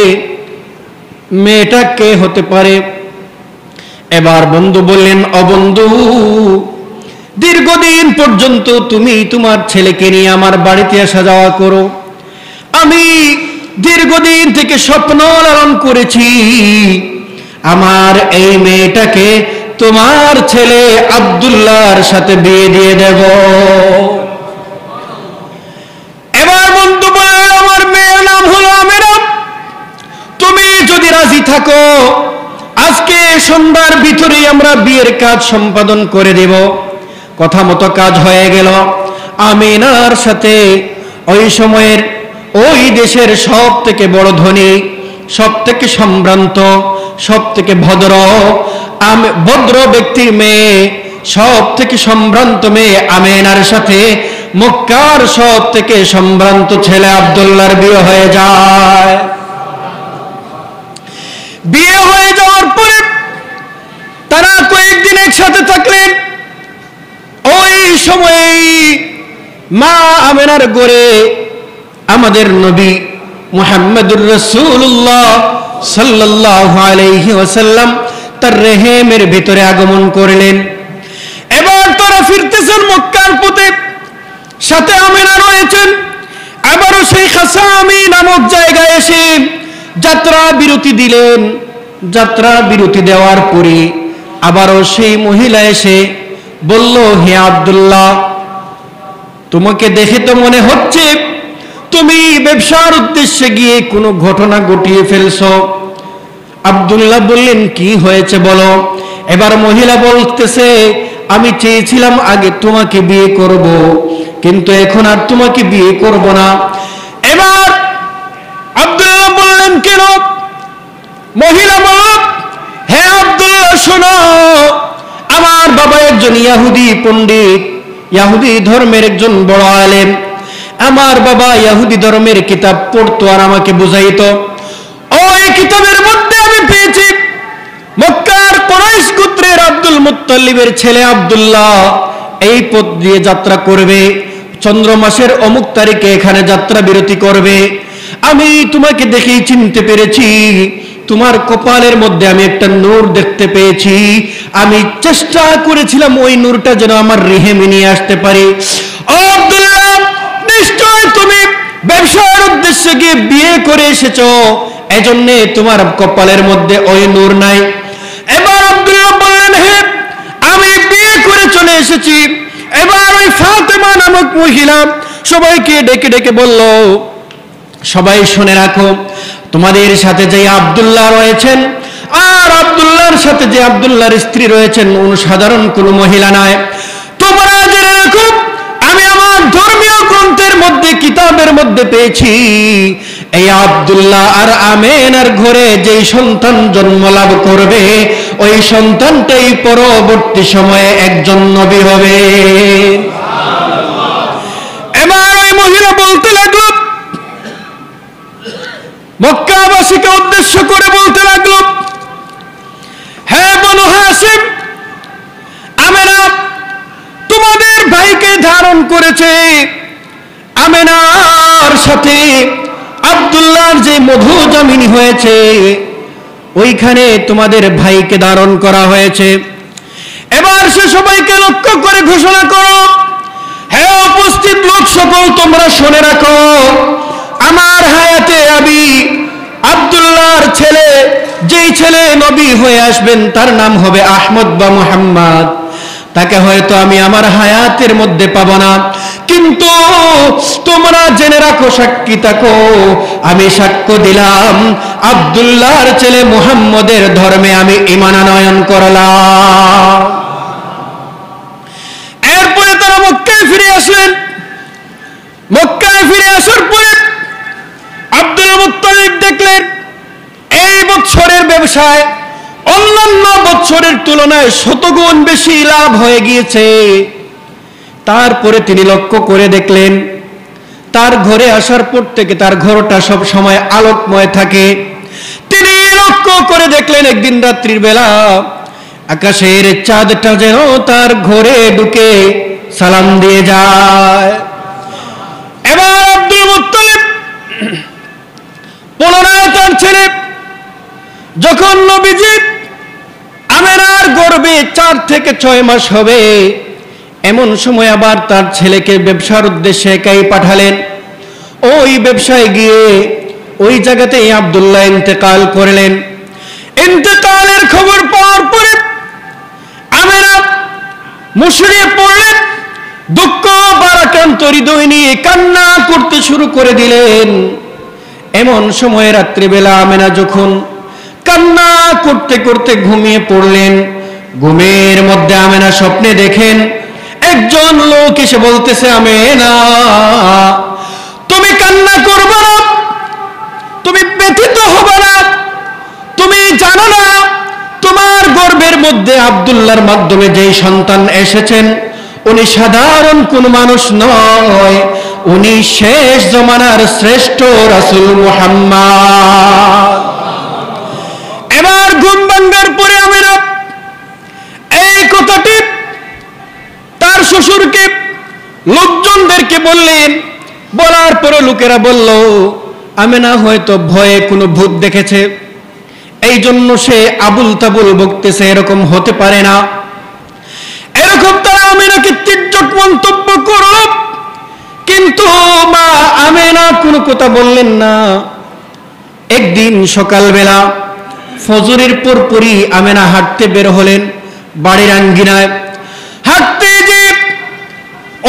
মেয়েটা কে হতে পারে? এবার বন্ধু বললেন, অবন্ধু, দীর্ঘদিন পর্যন্ত তুমি তোমার ছেলেকে নিয়ে আমার বাড়িতে আসা যাওয়া করো। আমি দীর্ঘদিন থেকে স্বপ্ন লালন করেছি আমার এই মেয়েটাকে তোমার ছেলে আব্দুল্লাহর সাথে বিয়ে দিয়ে দেব। এবার বন্ধু বললেন, আমার মেয়ের নাম হলো আমেরা। তুমি যদি রাজি থাকো, আজকে সন্ধ্যার ভিতরেই আমরা বিয়ের কাজ সম্পাদন করে দেব। কথা মতো কাজ হয়ে গেল। আমিনার সাথে ওই সময়ের ওই দেশের সব থেকে বড় ধনী, সব থেকে সম্ভ্রান্ত, সব থেকে ভদ্র ব্যক্তির মেয়ে, সব থেকে সম্ভ্রান্ত মেয়ে আমিনার সাথে মক্কার সব থেকে সম্ভ্রান্ত ছেলে আব্দুল্লাহর বিয়ে হয়ে যায়। বিয়ে হয়ে যাওয়ার পরে তারা কয়েকদিন একসাথে থাকলেন। ওই সময় মা আমিনার ঘরে আমাদের নবী মুহাম্মদুর রাসূলুল্লাহ সাল্লাল্লাহু আলাইহি ওয়াসাল্লাম তার রেহেমের ভিতরে আগমন করলেন। এবার তারা ফিরতেছেন মক্কার পথে, সাথে আমিনা রয়েছেন। আবারও সেই খাসামি নামক জায়গায় এসে যাত্রা বিরতি দিলেন। যাত্রা বিরতি দেওয়ার পরে আবারও সেই মহিলা এসে বলল, হে আব্দুল্লাহ, তোমাকে দেখে তো মনে হচ্ছে তুমি ব্যবসার উদ্দেশ্যে গিয়ে কোনো ঘটনা ঘটিয়ে ফেলছো। আব্দুল্লাহ বললেন, কি হয়েছে বলো। এবার মহিলা বলতেছে, আমি চেয়েছিলাম আগে তোমাকে বিয়ে করব, কিন্তু এখন আর তোমাকে বিয়ে করব না। এবার আব্দুল্লাহ বললেন, কেন? মহিলা বলল, হে আব্দুল্লাহ শোনো, আমার বাবা একজন ইহুদি পণ্ডিত, ইহুদি ধর্মের একজন বড় আলেম। আমার বাবা ইহুদি ধর্মের কিতাব পড়তো আর আমাকে বুঝাইতো। ওই কিতাবের মধ্যে আমি পেয়েছি মক্কার কুরাইশ গোত্রের আব্দুল মুত্তালিবের ছেলে আব্দুল্লাহ এই পথ দিয়ে যাত্রা করবে, চন্দ্র মাসের অমুক তারিখে এখানে যাত্রা বিরতি করবে। আমি তোমাকে দেখেই চিনতে পেরেছি, তোমার কপালের মধ্যে আমি একটা নূর দেখতে পেয়েছি। আমি চেষ্টা করেছিলাম ওই নূরটা যেন আমার রেহেমে নিয়ে আসতে পারি। ও আব্দুল্লাহ, নিশ্চয় তুমি ব্যবসার উদ্দেশ্যে গিয়ে বিয়ে করে এসেছো, এজন্যে তোমার কপালের মধ্যে ওই নূর নাই। এবার আব্দুল্লাহ বললেন, হ্যাঁ আমি বিয়ে করে চলে এসেছি। এবার ওই ফাতেমা নামক মহিলা সবাইকে ডেকে ডেকে বলল, সবাই শুনে রাখো, তোমাদের সাথে যে আব্দুল্লাহ রয়েছেন আর আব্দুল্লাহর সাথে যে আব্দুল্লাহর স্ত্রী রয়েছেন সাধারণ কোনো মহিলা নয়। তোমরা জেনে রাখো, আমি আমার ধর্মীয় গ্রন্থের মধ্যে কিতাবের মধ্যে পেয়েছি এই আব্দুল্লাহ আর আমেনার ঘরে যেই সন্তান জন্ম লাভ করবে ওই সন্তানটাই পরবর্তী সময়ে একজন নবী হবে। এবার ওই মহিলা বলতে লাগলো, মক্কাবাসীকে উদ্দেশ্য করে বলতে লাগলো, হে বনু হাশিম, আমেনা তোমাদের ভাইকে ধারণ করেছে। আমেনার সাথে আব্দুল্লাহর যে মধু জামিন হয়েছে ওইখানে তোমাদের ভাইকে ধারণ করা হয়েছে। এবার সে সবাইকে লক্ষ্য করে ঘোষণা করো, হে উপস্থিত লোক সকল, তোমরা শুনে রাখো, আমার হায়াতে আমি আব্দুল্লাহর ছেলে, যেই ছেলে নবী হয়ে আসবেন তার নাম হবে আহমদ বা মুহাম্মদ। তাকে হয়তো আমি আমার হায়াতের মধ্যে পাবো না, কিন্তু তোমরা জেনে রাখো, সাক্ষী থাকো, আমি সাক্ষ্য দিলাম আব্দুল্লাহর ছেলে মুহাম্মদের ধর্মে আমি ঈমান আনয়ন করলাম। এরপরে তারা মক্কায় ফিরে আসলেন। মক্কায় ফিরে আসার পরে আব্দুল মুত্তালিব দেখলেন এই বছরের ব্যবসায় অন্যান্য বছরের তুলনায় শতগুণ বেশি লাভ হয়ে গিয়েছে। তারপরে তিনি লক্ষ্য করে দেখলেন তার ঘরে আসার পর থেকে তার ঘরটা সব সময় আলোকময় থাকে। তিনি লক্ষ্য করে দেখলেন একদিন রাত্রির বেলা আকাশের চাঁদটা যেন তার ঘরে ঢুকে সালাম দিয়ে যায়। এবার আব্দুল মুত্তালিব পুনরায় তার ছেলে যখন নবীজি আমেনার গর্ভে 4 থেকে 6 মাস হবে এমন সময় আবার তার ছেলেকে ব্যবসার উদ্দেশ্যে একাই পাঠালেন। ওই ব্যবসায় গিয়ে ওই জায়গাতেই আব্দুল্লাহ ইন্তেকাল করলেন। ইন্তেকালের খবর পাওয়ার পরে আমেনা মুশরিয়ে পড়লেন, দুঃখ ভারাক্রান্ত হৃদয় নিয়ে কান্না করতে শুরু করে দিলেন। এমন সময় রাত্রিবেলা আমেনা যখন কান্না করতে করতে ঘুমিয়ে পড়লেন, ঘুমের মধ্যে আমেনা স্বপ্নে দেখেন একজন লোক এসে বলতেছে, আমেনা তুমি কান্না করবে না, তুমি ব্যথিত হবে না, তুমি জানো না তোমার গর্ভের মধ্যে আব্দুল্লাহর মাধ্যমে যেই সন্তান এসেছেন উনি সাধারণ কোন মানুষ নয়, উনি শেষ জমানার শ্রেষ্ঠ রাসূল মুহাম্মদ। এবার ঘুম ভাঙার পরে আমেনা এই কথাটি তার শ্বশুরকে লোকজনদেরকে বললেন। বলার পরে লোকেরা বলল আমেনা হয়তো ভয়ে কোনো ভূত দেখেছে, এই জন্য সে আবুল তাবুল বকতেছে, এরকম হতে পারে না। এরকম তারা আমেনাকে তির্যক মন্তব্য করল, কিন্তু মা আমেনা কোনো কথা বললেন না। একদিন সকালবেলা ফজরের পরপরই আমেনা হাঁটতে বের হলেন বাড়ির আঙ্গিনায়। হাঁটতে যে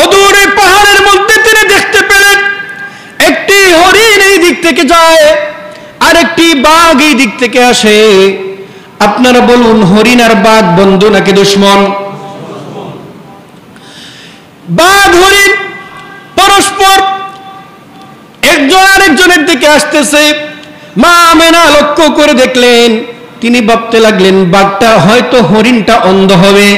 অদূরে পাহাড়ের মধ্যে তিনি দেখতে পেলেন একটি থেকে যায়, আরেকটি বাঘ এই দিক থেকে আসে। আপনারা বলুন, হরিণ আর বাঘ বন্ধু নাকি দুশ্মন? বাঘ হরিণ পরস্পর একজন আরেকজনের দিকে আসতেছে। মা আমেনা লক্ষ্য করে দেখলেন, তিনি ভাবতে লাগলেন বাঘটা হয়তো হরিণটা অন্ধ হবে,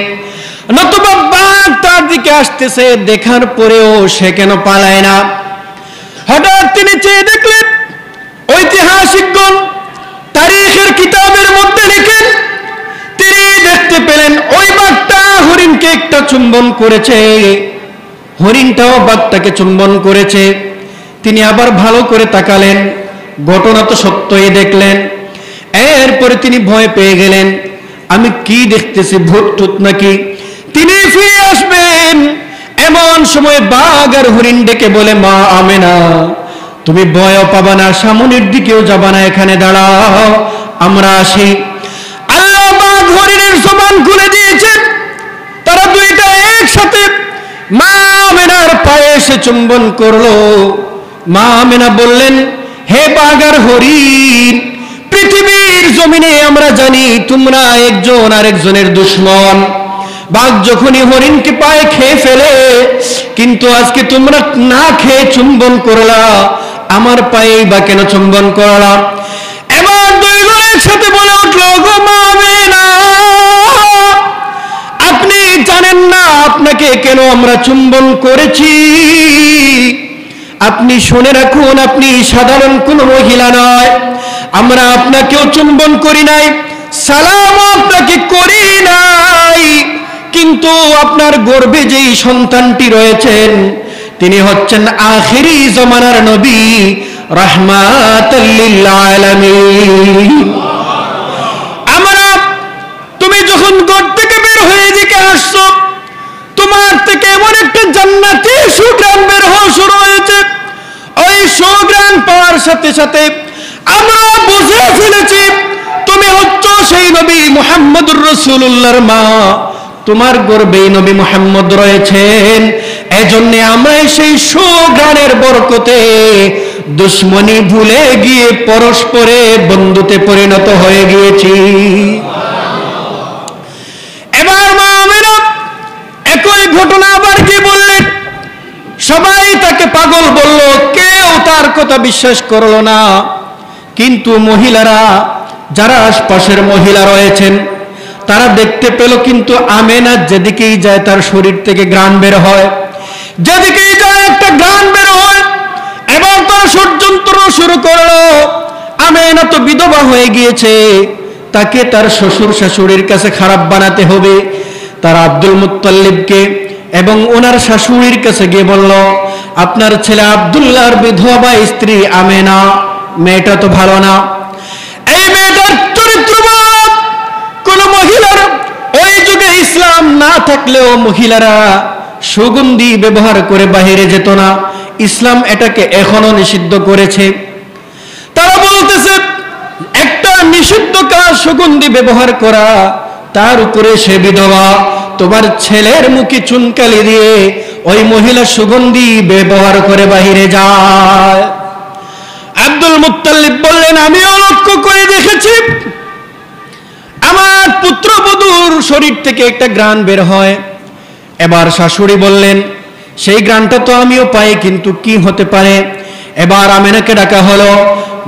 নতুবা বাঘ তার দিকে আসতেছে, দেখার পরেও সে কেন পালায় না। হঠাৎ তিনি চেয়ে দেখলেন, ঐতিহাসিকগণ তারিখের কিতাবের মধ্যে লিখেন, তিনি দেখতে পেলেন ওই বাঘটা হরিণকে একটা চুম্বন করেছে, হরিণটাও বাঘটাকে চুম্বন করেছে। তিনি আবার ভালো করে তাকালেন, ঘটনা তো সত্যই দেখলেন। এরপরে তিনি ভয় পেয়ে গেলেন, আমি কি দেখতেছি, ভূত টুত নাকি? তিনি ফিরে আসবেন, এমন সময় বাঘ আর হরিণ ডেকে বলে, মা আমেনা, তুমি ভয়ও পাবা না, সামনের দিকেও যাবা না, এখানে দাঁড়াও, আমরা আসি। আল্লাহ বাঘ হরিণের জবান খুলে দিয়েছেন, তারা দুইটা একসাথে মা আমেনার পায়ে এসে চুম্বন করলো। মা আমেনা বললেন, হে বাঘ আর হরিণ, পৃথিবীর জমিনে আমরা জানি তোমরা একজন আরেকজনের দুশ্মন। বাঘ যখনই হরিণকে পায়ে খেয়ে ফেলে, কিন্তু আজকে তোমরা না খেয়ে চুম্বন করলা, আমার পায়েই বা কেন চুম্বন করলা? এবার দুইজন একসাথে বলে উঠলো, গো মা আমেনা, আপনি জানেন না আপনাকে কেন আমরা চুম্বন করেছি? আপনি শুনে রাখুন, আপনি সাধারণ কোন মহিলা নয়, আমরা আপনাকেও চুম্বন করি নাই, সালাম আপনাকে করি নাই, কিন্তু আপনার গর্ভে যেই সন্তানটি রয়েছেন তিনি হচ্ছেন আখিরি জমানার নবী, রাহমাতাল লিল আলামিন। আমরা, তুমি যখন ঘর থেকে বের হয়ে দিকে আসছো, তোমার থেকে এমন একটা জান্নাতি সুঘ্রাণ বের হওয়া শুরু হয়েছে। ওই সুঘ্রাণ পাওয়ার সাথে সাথে আমরা বুঝে ফেলেছি তুমি হচ্ছ সেই নবী মুহাম্মদুর রাসূলুল্লাহর মা, তোমার গর্ভে নবী মুহাম্মদ রয়েছেন। এজন্য আমরা সেই সুঘ্রাণের বরকতে দুশ্মনী ভুলে গিয়ে পরস্পরে বন্ধুতে পরিণত হয়ে গিয়েছি। এবার মা আমেনা একই ঘটনা আবার কি বললেন? সবাই তাকে পাগল বলল, কেউ তার কথা বিশ্বাস করলো না। কিন্তু মহিলারা, যারা আশপাশের মহিলা রয়েছেন, তারা দেখতে পেল কিন্তু আমেনা যেদিকেই যায় তার শরীর থেকে ঘ্রাণ বের হয়, যেদিকেই যায় একটা ঘ্রাণ বের হয়। এবার তারা ষড়যন্ত্র শুরু করলো, আমেনা তো বিধবা হয়ে গিয়েছে, তাকে তার শ্বশুর শাশুড়ির কাছে খারাপ বানাতে হবে। তারা আব্দুল মুত্তালিবকে এবং ওনার শাশুড়ির কাছে গিয়ে বলল, আপনার ছেলে আব্দুল্লাহর বিধবা স্ত্রী আমেনা, মেয়েটা তো ভালো না, এই মেয়েটার চরিত্রবান। কোন মহিলার, ওই যুগে ইসলাম না থাকলেও মহিলারা সুগন্ধি ব্যবহার করে বাহিরে যেত না, ইসলাম এটাকে এখনো নিষিদ্ধ করেছে। তারা বলতেছে একটা নিষিদ্ধ কাজ সুগন্ধি ব্যবহার করা, তার উপরে সে বিধবা, তোমার ছেলের মুখে চুনকালি দিয়ে ওই মহিলা সুগন্ধি ব্যবহার করে বাহিরে যায়। আব্দুল মুত্তালিব বললেন, আমিও লক্ষ্য করে দেখেছি, আমার পুত্রবধূর শরীর থেকে একটা ঘ্রাণ বের হয়। এবার শাশুড়ি বললেন, সেই ঘ্রাণটা তো আমিও পাই, কিন্তু কি হতে পারে? এবার আমেনাকে ডাকা হলো।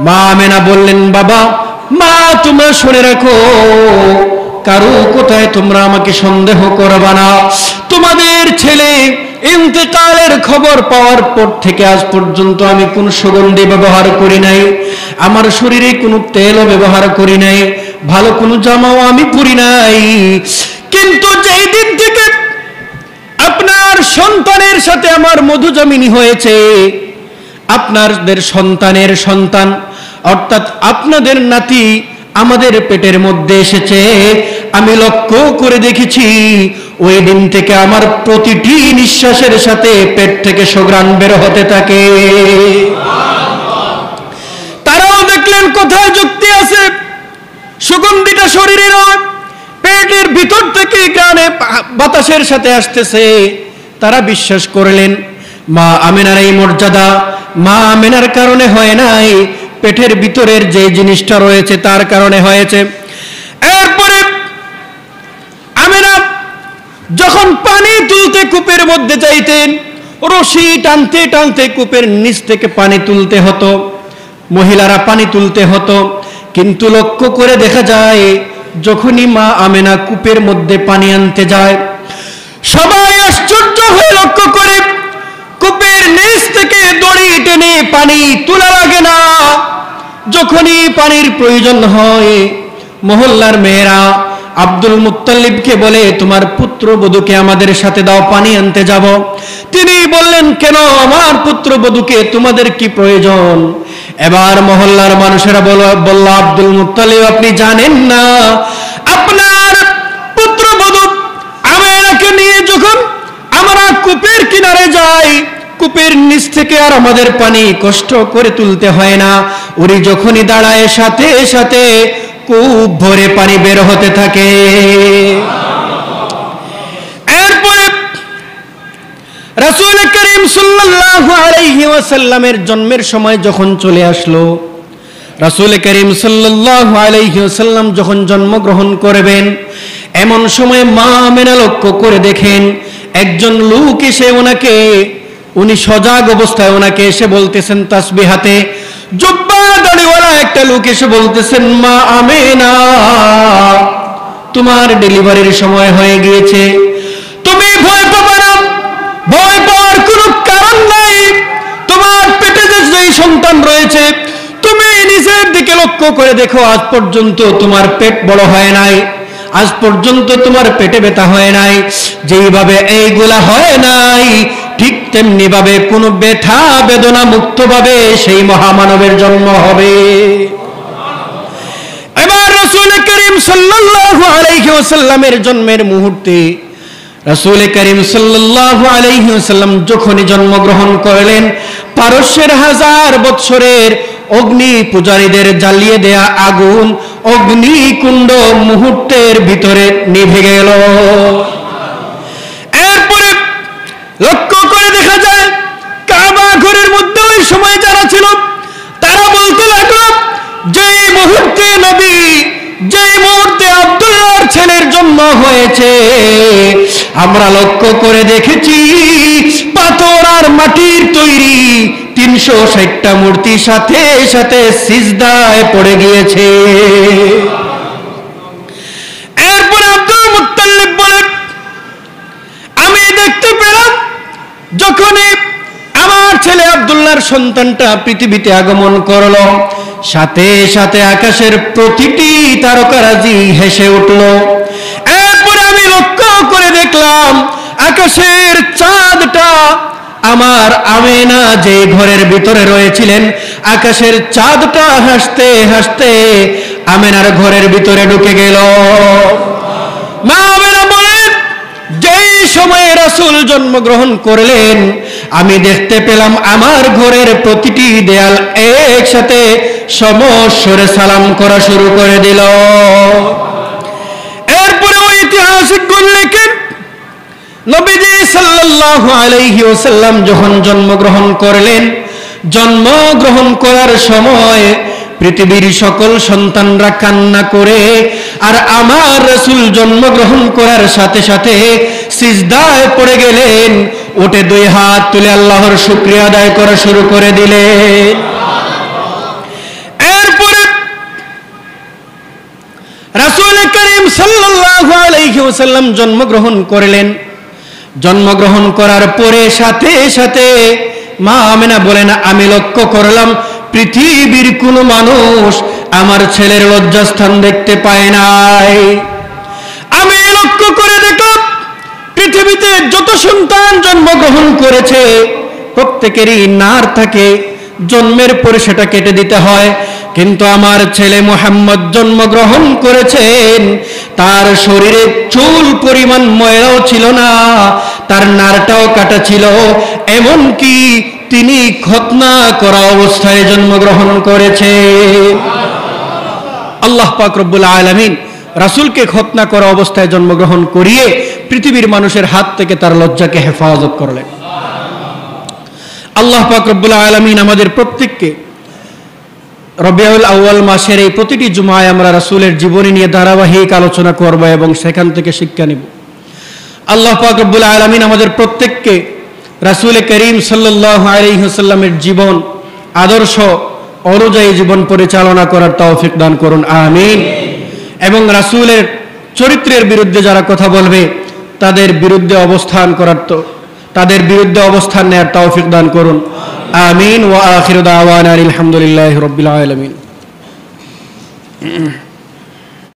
মা আমেনা বললেন, বাবা মা, তোমরা শুনে রাখো, কারো কোথায় তোমরা আমাকে সন্দেহ করবা না। তোমাদের ছেলে ইন্তেকালের খবর পাওয়ার পর থেকে আজ পর্যন্ত আমি কোন সুগন্ধি ব্যবহার করি নাই, আমার শরীরে কোনো তেলও ব্যবহার করি নাই, ভালো কোনো জামাও আমি পরি নাই। কিন্তু যেই দিন থেকে আপনার সন্তানের সাথে আমার মধুজামিনী হয়েছে, আপনাদের সন্তানের সন্তান অর্থাৎ আপনাদের নাতি আমাদের পেটের মধ্যে এসেছে, আমি লক্ষ্য করে দেখেছি ওই দিন থেকে আমার প্রতিটি নিঃশ্বাসের সাথে পেট থেকে সুঘ্রাণ বের হতে থাকে। তারাও দেখলেন কোথায় যুক্তি আছে, সুগন্ধিটা শরীরে নয়, পেটের ভিতর থেকে গানে বাতাসের সাথে আসতেছে। তারা বিশ্বাস করলেন মা আমেনার এই মর্যাদা, মা আমেনার কারণে হয় নাই, পেটের ভিতরের যে জিনিসটা রয়েছে তার কারণে হয়েছে। এরপরে আমেনা যখন পানি তুলতে কূপের মধ্যে যাইতেন, রশি টানতে টানতে কূপের নিচ থেকে পানি তুলতে হতো, মহিলারা পানি তুলতে হতো। কিন্তু লক্ষ্য করে দেখা যায় যখনই মা আমেনা কূপের মধ্যে পানি আনতে যায়, সবাই আশ্চর্য হয়ে লক্ষ্য করে কূপের নিচ থেকে দড়ি টেনে পানি তোলা লাগে না। যখনই পানির প্রয়োজন হয়, মহল্লার মেয়েরা আব্দুল মুত্তালিবকে বলে, তোমার পুত্রবধূকে আমাদের সাথে দাও, পানি আনতে যাব। তিনি বললেন, কেন, আমার পুত্রবধূকে তোমাদের কি প্রয়োজন? এবার মহল্লার মানুষেরা বলল, আব্দুল মুত্তালিব আপনি জানেন না, আপনার পুত্রবধূ আমেনাকে নিয়ে যখন আমরা কূপের কিনারে যাই, কূপের নিচ থেকে আর আমাদের পানি কষ্ট করে তুলতে হয় না, উনি যখনই দাঁড়ায় সাথে সাথে কূপ ভরে পানি বের হতে থাকে। এরপরে রাসূল করিম সাল্লাল্লাহু আলাইহি ওয়াসাল্লামের জন্মের সময় যখন চলে আসলো, রাসূল করিম সাল্লাল্লাহু আলাইহি ওয়াসাল্লাম যখন জন্মগ্রহণ করবেন, এমন সময় মা আমেনা লক্ষ্য করে দেখেন একজন লোক এসে উনি সজাগ অবস্থায় ওনাকে এসে বলতেছেন, তাসবিহ হাতে, জুব্বা দাড়িওয়ালা একটা লোক এসে বলতেছেন, মা আমেনা তোমার ডেলিভারির সময় হয়ে গিয়েছে, তুমি ভয় পাবে না, ভয় পাওয়ার কোনো কারণ নাই, তোমার পেটে যে সন্তান রয়েছে তুমি নিজের দিকে লক্ষ্য করে দেখো, আজ পর্যন্ত তোমার পেট বড় হয় নাই, আজ পর্যন্ত তোমার পেটে ব্যথা হয় নাই, যেইভাবে এইগুলা হয় নাই ঠিক তেমনি ভাবে কোনো ব্যথা বেদনা মুক্ত ভাবে সেই মহামানবের জন্ম হবে। এবার রাসূল করিম সাল্লাল্লাহু আলাইহি ওয়াসাল্লামের জন্মের মুহূর্তে রাসূল করিম সাল্লাল্লাহু আলাইহি ওয়াসাল্লাম যখনই জন্মগ্রহণ করলেন, পারস্যের 1000 বছরের অগ্নি পূজারীদের জ্বালিয়ে দেয়া আগুন অগ্নিকুণ্ড মুহূর্তের ভিতরে নিভে গেল। এরপরে লক্ষ্য করে দেখা যায় কাবা ঘরের মধ্যে ওই সময় যারা ছিল তারা বলতে লাগলো, যেই মুহূর্তে নবী, যেই মুহূর্তে আব্দুল্লাহর ছেলের জন্ম হয়েছে, আমরা লক্ষ্য করে দেখেছি পাথর আর মাটির তৈরি 360টা মূর্তি সাথে সাথে সিজদায় পড়ে গিয়েছে। এরপরে আব্দুল মুত্তালিব বলে, আমি দেখতে পেলাম যখনই আমার ছেলে আব্দুল্লাহর সন্তানটা পৃথিবীতে আগমন করলো, সাথে সাথে আকাশের প্রতিটি তারকারাজি হেসে উঠল। এরপরে আমি লক্ষ্য করে দেখলাম আকাশের চাঁদটা আমার আমেনা যে ঘরের ভিতরে রয়েছিলেন, আকাশের চাঁদটা হাসতে হাসতে আমেনার ঘরের ভিতরে ঢুকে গেল। মা আমেনা বলেন, যেই সময়ে রাসূল জন্মগ্রহণ করলেন আমি দেখতে পেলাম আমার ঘরের প্রতিটি দেয়াল একসাথে সমস্বরে সালাম করা শুরু করে দিল। এরপরে ঐতিহাসিকগণ লেখেন, নবীজি সাল্লাল্লাহু আলাইহি ওয়াসাল্লাম যখন জন্মগ্রহণ করলেন, জন্মগ্রহণ করার সময় পৃথিবীর সকল সন্তানরা কান্না করে, আর আমার রাসূল জন্মগ্রহণ করার সাথে সাথে সিজদায় পড়ে গেলেন, উঠে 2 হাত তুলে আল্লাহর শুকরিয়া আদায় করা শুরু করে দিলেন। এরপরে রাসূল করিম সাল্লাল্লাহু আলাইহি ওয়াসাল্লাম জন্মগ্রহণ করলেন। জন্মগ্রহণ করার পরে সাথে সাথে মা আমেনা বলেন, আমি লক্ষ্য করলাম পৃথিবীর কোনো মানুষ আমার ছেলের লজ্জাস্থান দেখতে পায় নাই। আমি লক্ষ্য করে দেখলাম পৃথিবীতে যত সন্তান জন্মগ্রহণ করেছে প্রত্যেকেরই নার থাকে, জন্মের পরে সেটা কেটে দিতে হয়, কিন্তু আমার ছেলে মুহাম্মদ জন্মগ্রহণ করেছেন, তার শরীরে চুল পরিমাণ ময়লাও ছিল না, তার নারটাও কাটা ছিল, এমনকি তিনি খতনা করা অবস্থায় জন্মগ্রহণ করেছে। আল্লাহ পাক রব্বুল আলামিন রাসূলকে খতনা করা অবস্থায় জন্মগ্রহণ করিয়ে পৃথিবীর মানুষের হাত থেকে তার লজ্জাকে হেফাজত করলেন। আল্লাহ পাক রব্বুল আলামিন আমাদের প্রত্যেককে রবিউল আউয়াল মাসের এই প্রতিটি জুমায় আমরা রাসূলের জীবনী নিয়ে ধারাবাহিক আলোচনা করব এবং সেখান থেকে শিক্ষা নিব। আল্লাহ পাক রব্বুল আলামিন আমাদের প্রত্যেককে রাসূল করিম সাল্লাল্লাহু আলাইহি ওয়াসাল্লামের জীবন আদর্শ অনুযায়ী জীবন পরিচালনা করার তৌফিক দান করুন, আমিন। এবং রাসূলের চরিত্রের বিরুদ্ধে যারা কথা বলবে তাদের বিরুদ্ধে অবস্থান নেয়ার তৌফিক দান করুন, আমিন। ওয়া আখিরু দাওয়ানা আলহামদুলিল্লাহি রাব্বিল আলামিন।